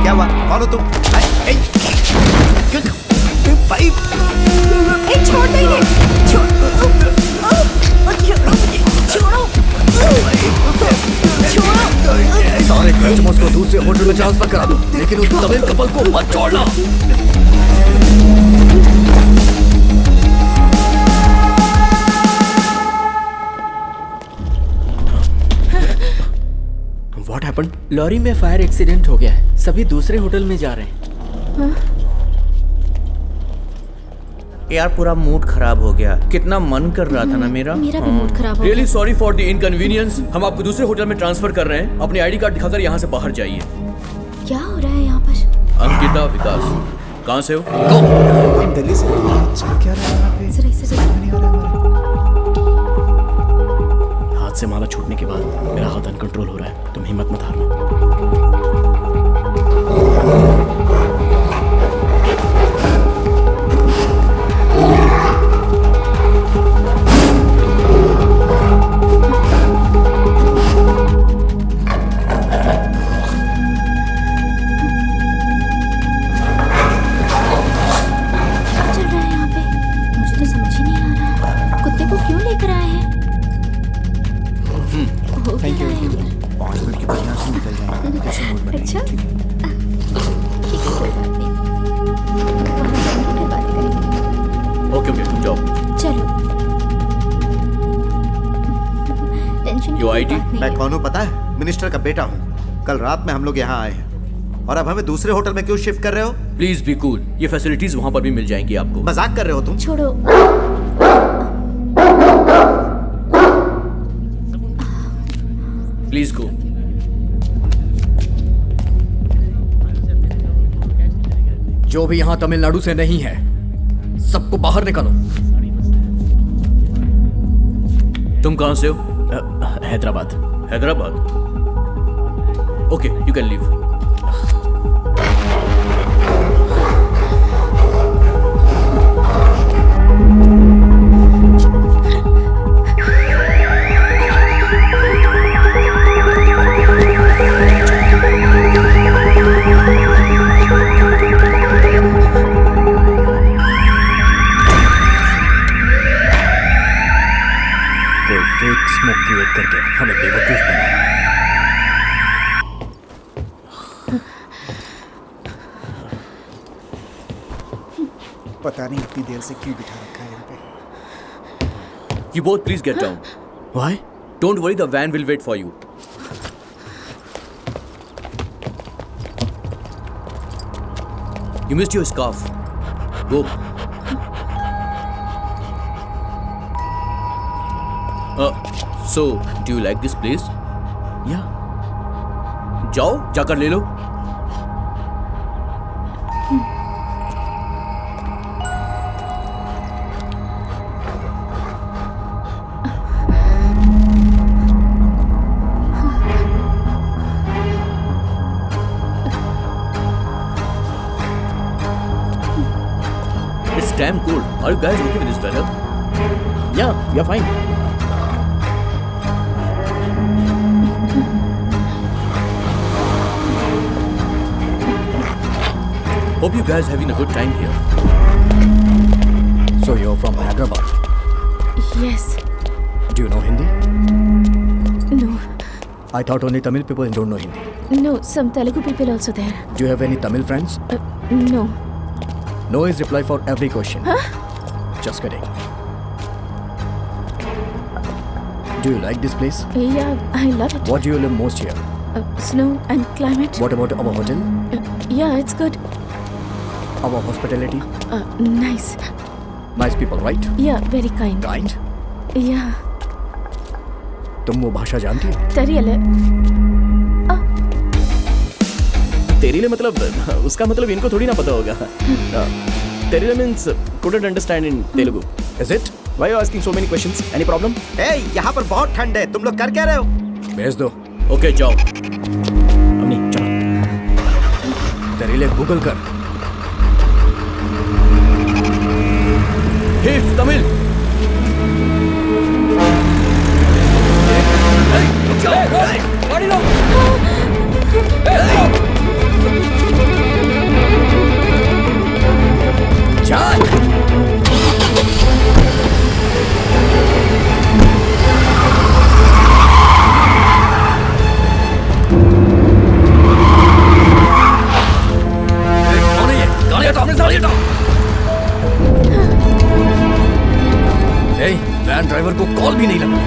क्या हुआ? कौन हो तुम? भाई छोड़ दे इन्हें। सारे कस्टमर्स को दूसरे होटल में ट्रांसफर करा दो, लेकिन उस तमिल कपल को मत छोड़ना। What happened? लॉरी में फायर एक्सीडेंट हो गया है। सभी दूसरे होटल में जा रहे हैं। यार पूरा मूड खराब हो गया। कितना मन कर रहा था ना मेरा भी मूड खराब हो really sorry for the inconvenience. हम आपको दूसरे होटल में ट्रांसफर कर रहे हैं। अपनी आईडी कार्ड दिखाकर यहाँ से बाहर जाइए। क्या हो रहा है यहाँ पर? अंकिता विकास, कहाँ से हो? हम दिल्ली से। चल क्या रहा है यहाँ पे? नहीं हो रहा हमारा। हाथ से माला छूटने के बाद मेरा हाथ अनकंट्रोल हो रहा है। तुम हिम्मत मत हारना। मैं कौन हूँ पता है? मिनिस्टर का बेटा हूँ। कल रात में हम लोग यहाँ आए हैं और अब हमें दूसरे होटल में क्यों शिफ्ट कर रहे हो? Please be cool. ये फैसिलिटीज वहाँ पर भी मिल जाएंगी आपको। मजाक कर रहे हो तुम? छोड़ो। Please go. जो भी यहाँ तमिलनाडु से नहीं है, सबको बाहर निकालो। तुम कहाँ से हो? Hyderabad. Hyderabad? Okay, you can leave. Smoke create करके हमें बेवकूफ बनाया। पता नहीं इतनी देर से क्यों बिठा रखा है यहाँ पे। You both please get down. Why? Don't worry, the van will wait for you. You missed your scarf. Go. So, do you like this place? Yeah. जाओ, जाकर ले लो। It's damn cold. Are you guys okay with this weather? या fine. Hope you guys having a good time here. So you're from Hyderabad. Yes. Do you know Hindi? No. I thought only Tamil people don't know Hindi. No, some Telugu people also there. Do you have any Tamil friends? No. No is reply for every question. Huh? Just kidding. Do you like this place? Yeah, I love it. What do you love most here? Snow and climate. What about our hotel? Yeah, it's good. Our hospitality? Nice. Nice people, right? Yeah, very kind. Kind? Yeah. तुम वो भाषा जानती हो? तेरियले. तेरिले मतलब उसका मतलब इनको थोड़ी ना पता होगा. तेरिले means couldn't understand in Telugu. Is it? Why are you asking so many questions? Any problem? ए, यहाँ पर बहुत ठंड है, तुम लोग कर क्या रहे हो? भेज दो. Okay, जाओ. अम्मी चलो. तेरिले गूगल कर. Hey, Tamil. गाड़ी लो. चल. कौन है ये? गाड़ी हटाओ. गाड़ी हटाओ. वैन ड्राइवर को कॉल भी नहीं लगा.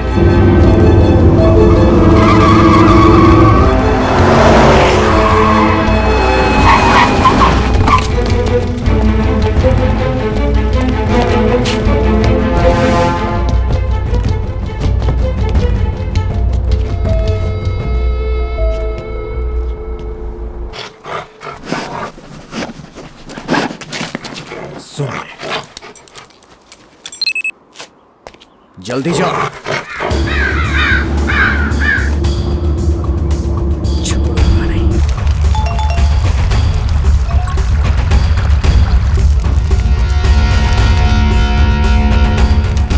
सुन ले. जल्दी जा. छोड़ूंगा नहीं.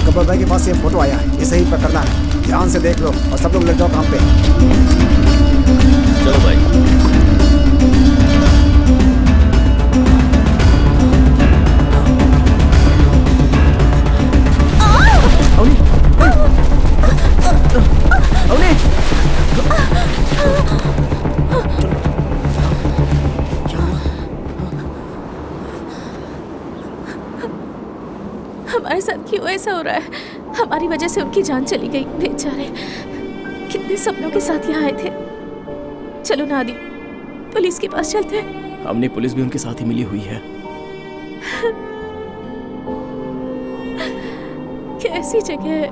गब्बर भाई के पास ये फोटो आया है, इसे ही पकड़ना है. ध्यान से देख लो और सब लोग लग जाओ काम पे. चलो भाई. हमारे साथ क्यों ऐसा हो रहा है? हमारी वजह से उनकी जान चली गई. बेचारे कितने सपनों के साथ यहाँ आए थे. चलो नादी, पुलिस के पास चलते हैं. हमने पुलिस भी उनके साथ ही मिली हुई है. कैसी जगह है,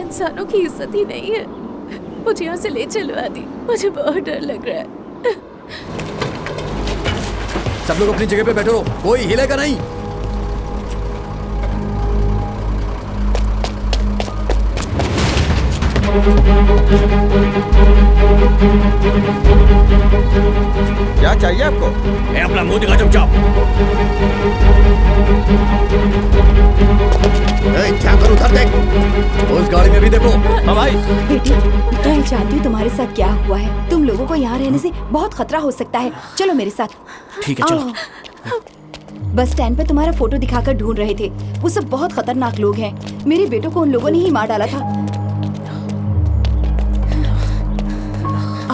इंसानों की इज्जत ही नहीं है. मुझे यहाँ से ले चलो आदि, मुझे बहुत डर लग रहा है. सब लोग अपनी जगह पे बैठो, कोई हिलेगा नहीं. क्या चाहिए आपको? अपना मुंह दिखा चुपचाप. क्या करूं? उधर देख. उस गाड़ी में भी देखो. हाँ भाई. बेटी, मैं जानती हूँ तुम्हारे साथ क्या हुआ है. तुम लोगों को यहाँ रहने से बहुत खतरा हो सकता है. चलो मेरे साथ. ठीक है, चलो. बस स्टैंड पे तुम्हारा फोटो दिखाकर ढूंढ रहे थे. वो सब बहुत खतरनाक लोग हैं. मेरे बेटों को उन लोगों ने ही मार डाला था.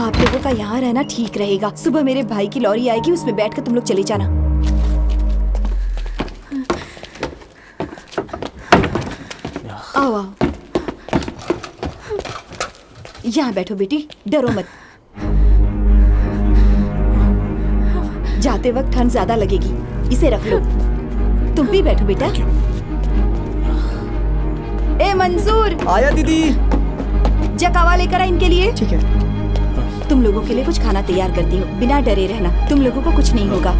आप लोगों का यहाँ रहना ठीक रहेगा. सुबह मेरे भाई की लॉरी आएगी, उसमें बैठकर तुम लोग चले जाना. आओ आओ, यहाँ बैठो बेटी, डरो मत. जाते वक्त ठंड ज्यादा लगेगी, इसे रख लो. तुम भी बैठो बेटा. ए मंसूर, आया दीदी. जकावा लेकर आ इनके लिए. ठीक है. तुम लोगों के लिए कुछ खाना तैयार करती हूँ. बिना डरे रहना, तुम लोगों को कुछ नहीं होगा.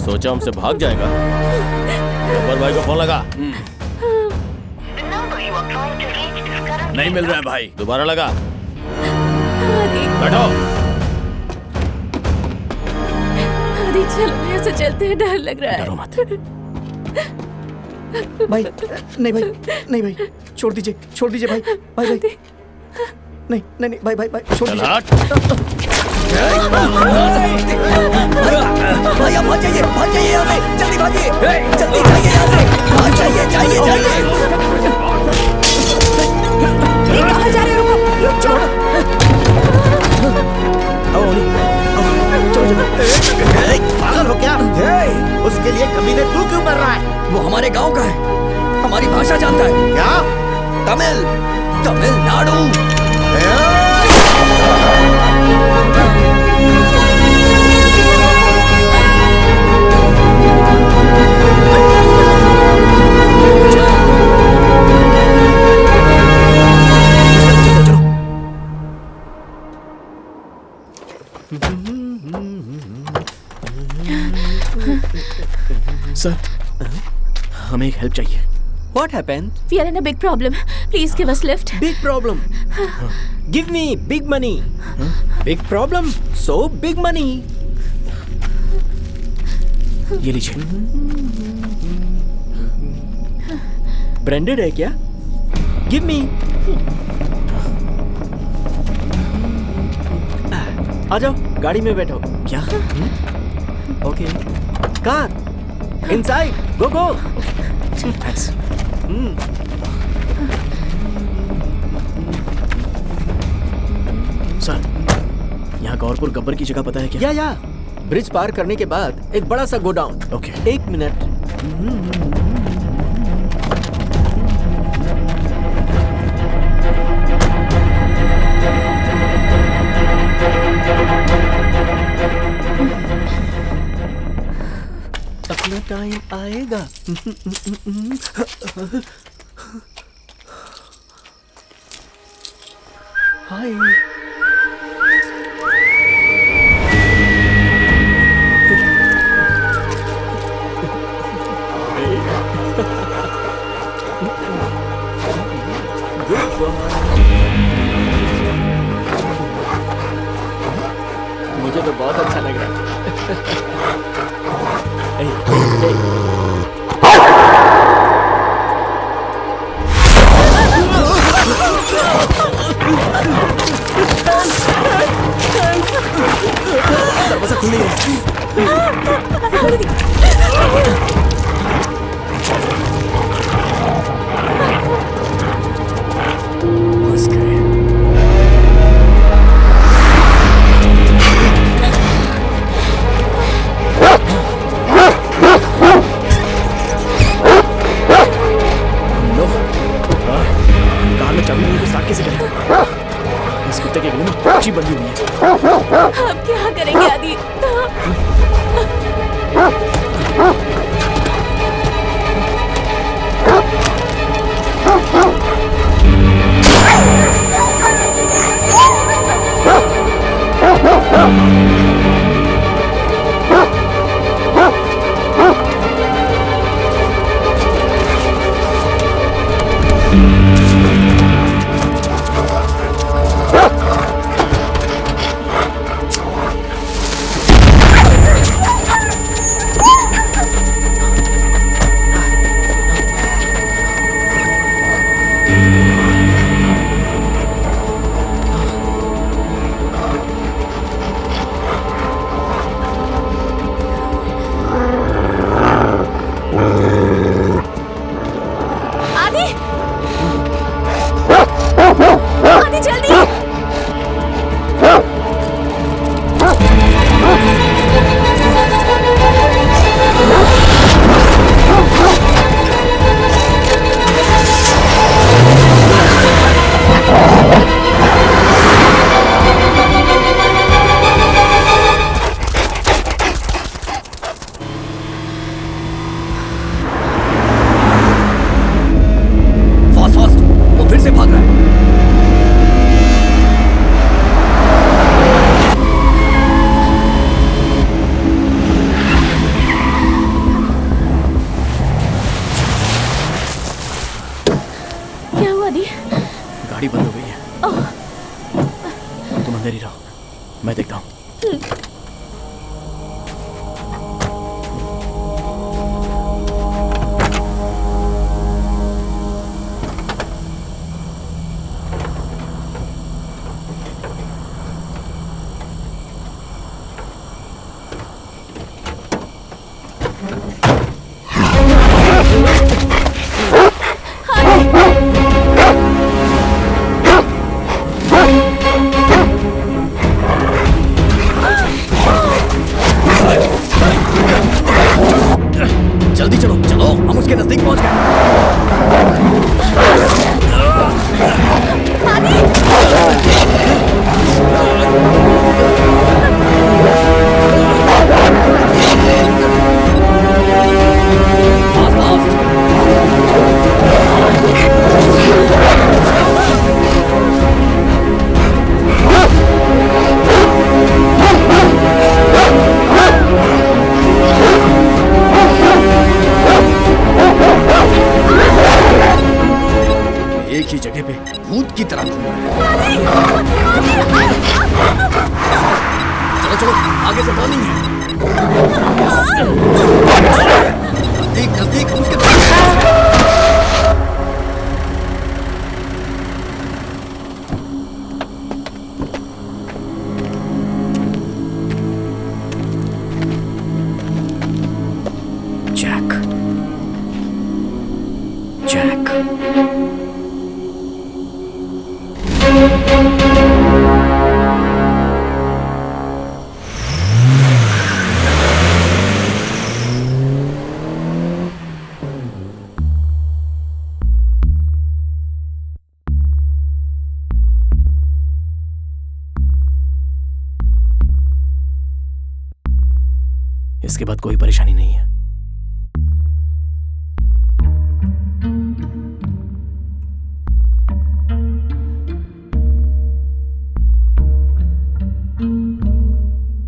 सोचा हम से भाग जाएगा। गब्बर भाई को फोन लगा। नहीं मिल रहा है भाई। दोबारा लगा। बैठो। आदि चलो यहाँ से चलते हैं, डर लग रहा है। डरो मत। भाई नहीं भाई, नहीं भाई, छोड़ दीजिए भाई, भाई भाई नहीं नहीं नहीं भाई भाई भाई छोड़ दीजिए। भाई आप भाग जाइए यहाँ से, जल्दी भागिए, जल्दी जाइए यहाँ से, भाग जाइए, जाइए। कहाँ जा रहे हो? रुक जाओ। पागल हो क्या? उसके लिए कमीने तू क्यों मर रहा है? वो हमारे गांव का है, हमारी भाषा जानता है। क्या? तमिलनाडु। सर, हमें एक हेल्प चाहिए। What happened? We are in a big problem. Please give us lift. Big problem. Give me big money. Big problem. So big money. ये लीजिए। Branded है क्या? Give me. आ जाओ, गाड़ी में बैठो। क्या? Okay. Car. Inside. Go go. Thanks. Sir, यहाँ गौरपुर गब्बर की जगह पता है क्या? या ब्रिज पार करने के बाद एक बड़ा सा गोडाउन। ओके। 1 मिनट। अपना टाइम आएगा। हाय। मुझे तो बहुत अच्छा लग रहा है। दरवाजा खुल नहीं रहा। इस कुत्ते के गले में अच्छी बंदी हुई है। अब क्या करेंगे आदि? अंदर ही रहो, मैं देखता हूँ। जल्दी चलो चलो, हम उसके नजदीक पहुंच गए। एक ही जगह पे भूत की तरह घूम रहा है। चलो चलो, आगे से टर्निंग है। नजदीक नजदीक, हम उसके जैक, जैक। इसके बाद कोई परेशानी नहीं है।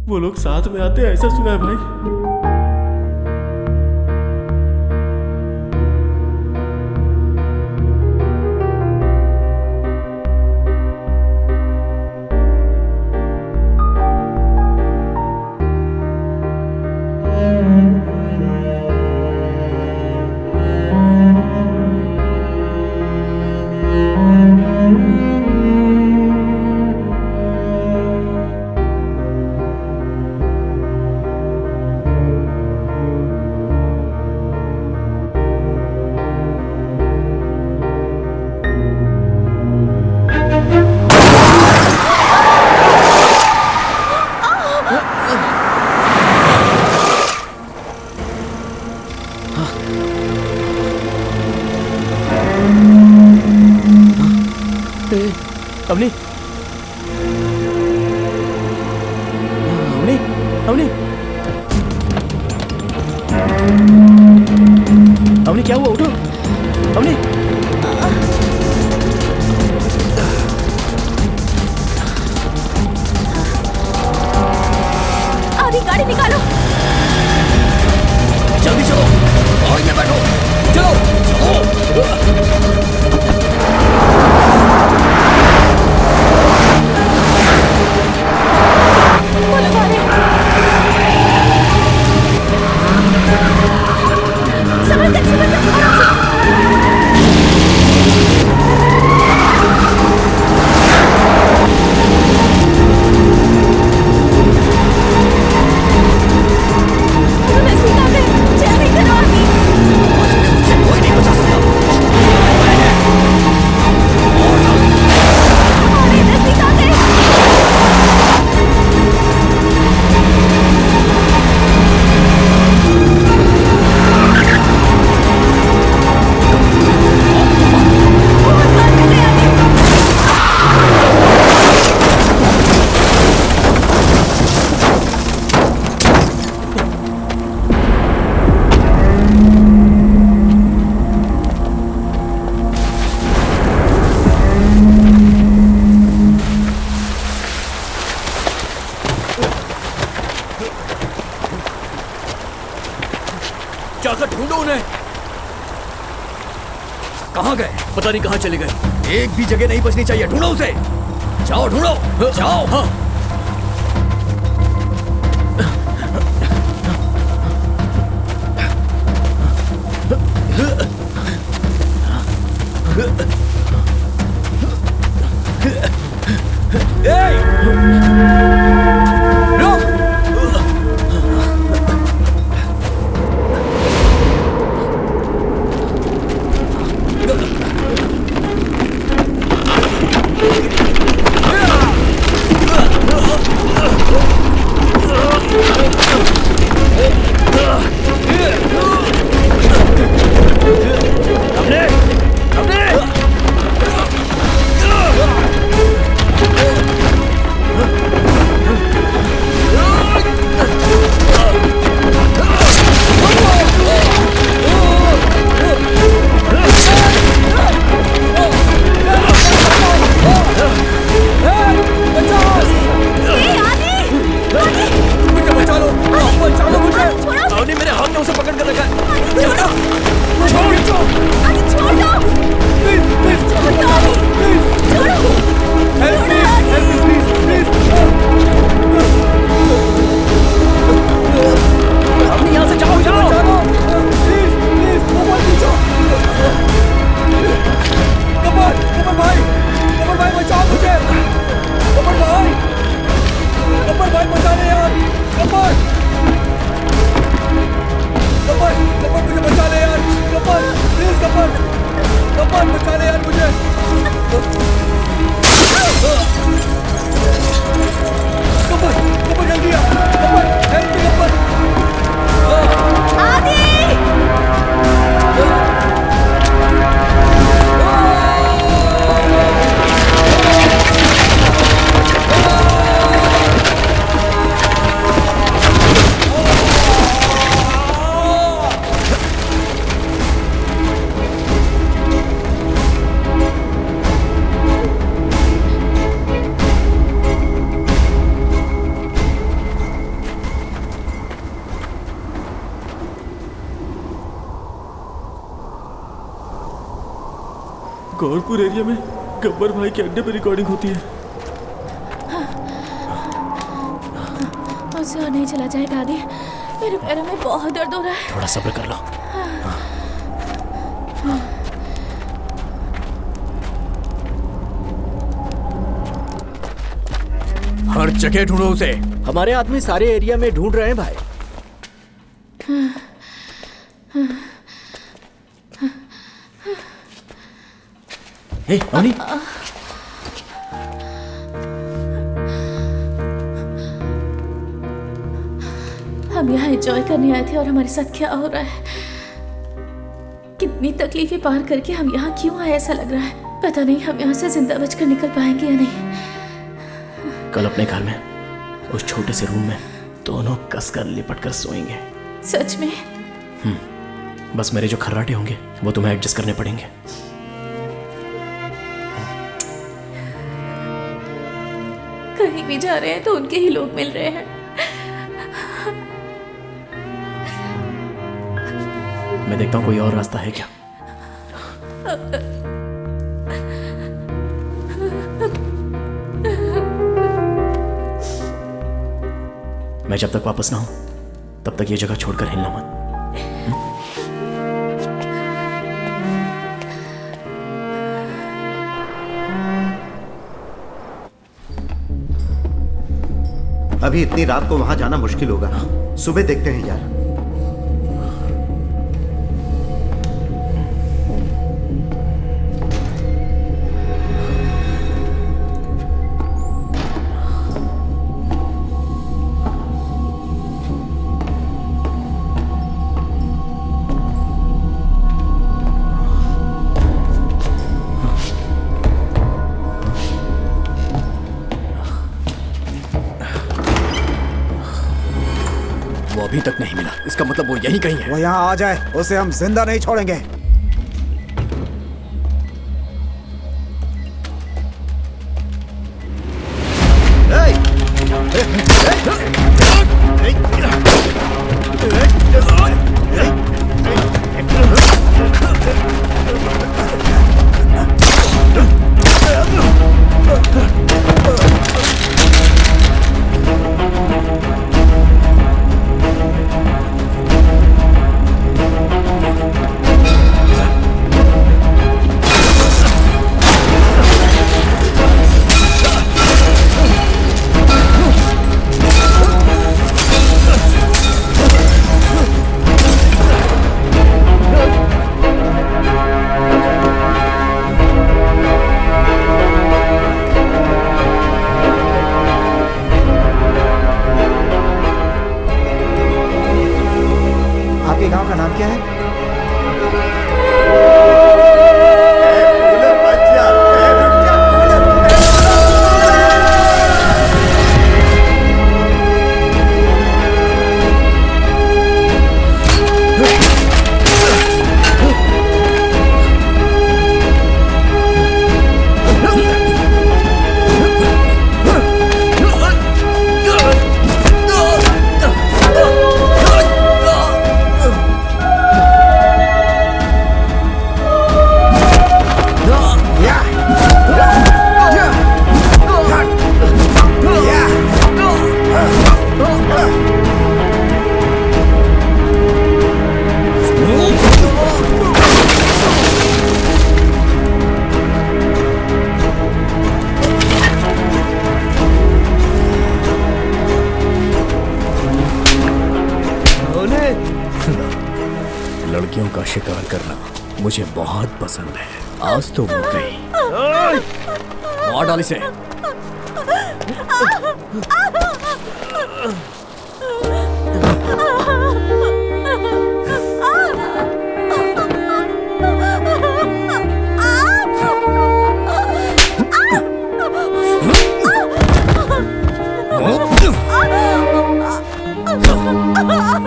वो लोग साथ में आते हैं, ऐसा सुना है भाई। अवनी, अवनी, अवनी, अवनी, क्या हुआ? उठो, अवनी। आदि, गाड़ी निकालो। जल्दी चलो, गाड़ी में बैठो, चलो चलो। जाकर ढूंढो उन्हें। कहाँ गए? पता नहीं कहाँ चले गए। एक भी जगह नहीं बचनी चाहिए, ढूंढो उसे। जाओ ढूंढो, जाओ। गौरपुर एरिया में गब्बर भाई के अड्डे पे रिकॉर्डिंग होती है। मुझसे और नहीं चला जाएगा आदि, मेरे पैरों में बहुत दर्द हो रहा है। थोड़ा सब्र कर लो। हर जगह ढूंढो उसे। हमारे आदमी सारे एरिया में ढूंढ रहे हैं भाई। हे, अवनी। हम यहाँ एंजॉय करने आए थे और हमारे साथ क्या हो रहा है? कितनी तकलीफें पार करके हम यहाँ क्यों आए ऐसा लग रहा है। पता नहीं हम यहाँ से जिंदा बचकर निकल पाएंगे या नहीं। कल अपने घर में उस छोटे से रूम में दोनों कसकर लिपटकर सोएंगे। सच में? बस मेरे जो खर्राटे होंगे वो तुम्हें एडजस्ट करने पड़ेंगे। कहीं भी जा रहे हैं तो उनके ही लोग मिल रहे हैं। मैं देखता हूँ कोई और रास्ता है क्या। मैं जब तक वापस ना हूं तब तक ये जगह छोड़कर हिलना मत। अभी इतनी रात को वहां जाना मुश्किल होगा। सुबह देखते हैं यार। अभी तक नहीं मिला, इसका मतलब वो यहीं कहीं है। वो यहाँ आ जाए, उसे हम जिंदा नहीं छोड़ेंगे। Hey! प्यार करना मुझे बहुत पसंद है। आज तो वो गई। मार डाल इसे।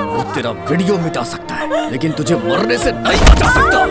वो तेरा वीडियो मिटा सकता है, लेकिन तुझे मरने से नहीं बचा सकता।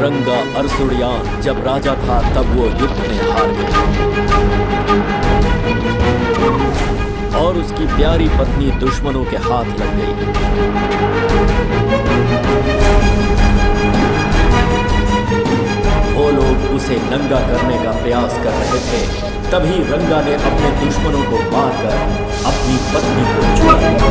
रंगा अरसुड़ियान जब राजा था तब वो युद्ध में हार गया और उसकी प्यारी पत्नी दुश्मनों के हाथ लग गई। वो लोग उसे नंगा करने का प्रयास कर रहे थे, तभी रंगा ने अपने दुश्मनों को मारकर अपनी पत्नी को छुड़ा लिया।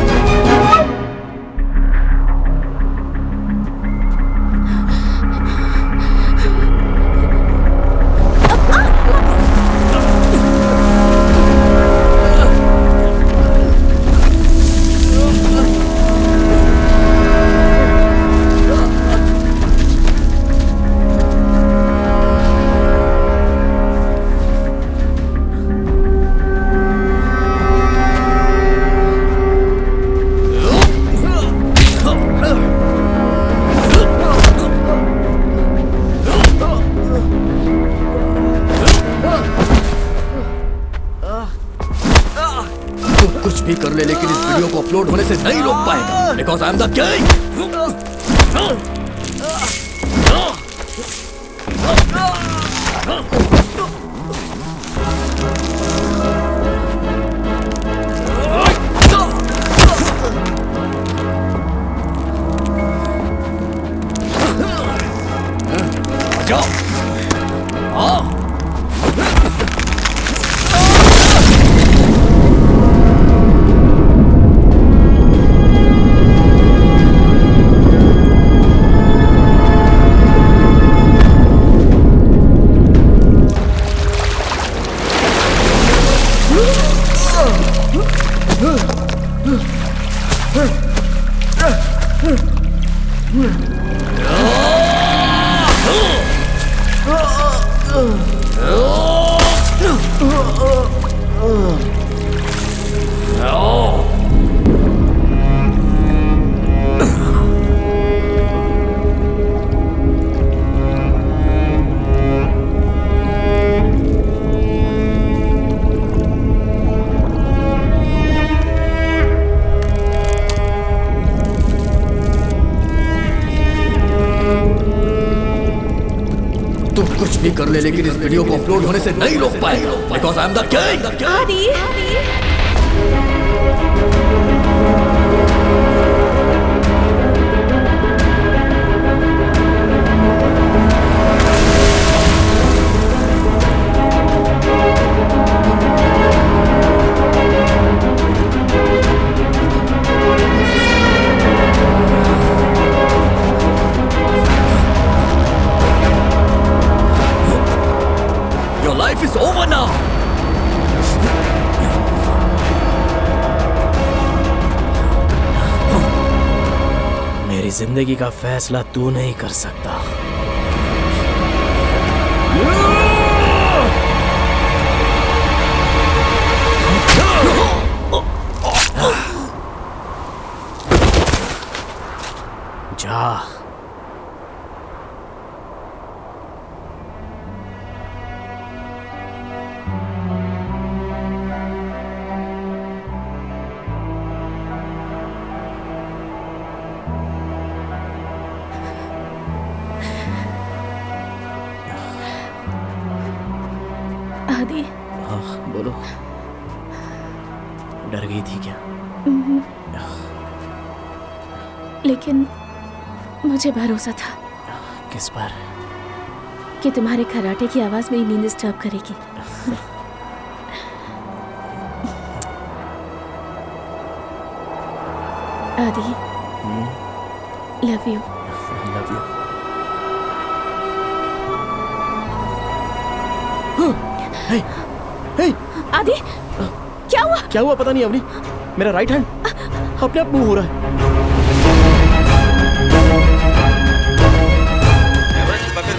कुछ भी कर ले, लेकिन इस वीडियो को अपलोड होने से नहीं रोक पाएगा, because I am the king. कुछ भी कर ले लेकिन इस वीडियो को अपलोड होने से नहीं रोक पाएगा because I am the king. आदि Your life is over now. मेरी जिंदगी का फैसला तू नहीं कर सकता। जा। आदि। हाँ बोलो। डर गई थी क्या? लेकिन मुझे भरोसा था। किस पर? कि तुम्हारे खर्राटे की आवाज मेरी नींद डिस्टर्ब करेगी। Adi, love you. Love you. Hey, Adi, क्या हुआ? क्या हुआ पता नहीं अवनी। मेरा राइट हैंड अपने आप मूव हो रहा है।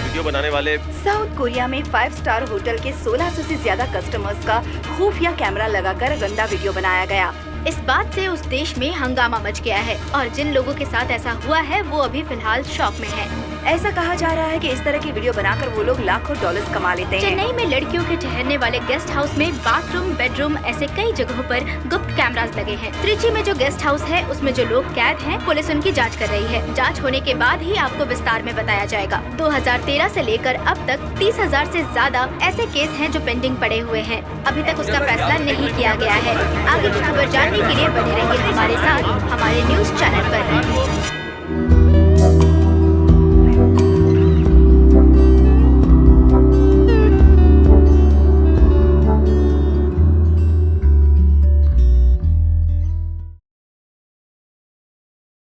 वीडियो बनाने वाले साउथ कोरिया में 5 स्टार होटल के 1600 से ज्यादा कस्टमर्स का खुफिया कैमरा लगाकर गंदा वीडियो बनाया गया। इस बात से उस देश में हंगामा मच गया है और जिन लोगों के साथ ऐसा हुआ है वो अभी फिलहाल शॉक में है। ऐसा कहा जा रहा है कि इस तरह की वीडियो बनाकर वो लोग लाखों डॉलर्स कमा लेते हैं। चेन्नई में लड़कियों के ठहरने वाले गेस्ट हाउस में बाथरूम, बेडरूम ऐसे कई जगहों पर गुप्त कैमरास लगे हैं। त्रिची में जो गेस्ट हाउस है उसमें जो लोग कैद हैं, पुलिस उनकी जांच कर रही है। जांच होने के बाद ही आपको विस्तार में बताया जाएगा। 2013 से लेकर अब तक 30,000 से ज्यादा ऐसे केस हैं जो पेंडिंग पड़े हुए हैं। अभी तक उसका फैसला नहीं किया गया है। आगे की खबर जानने के लिए बने रहिए हमारे साथ हमारे न्यूज चैनल पर।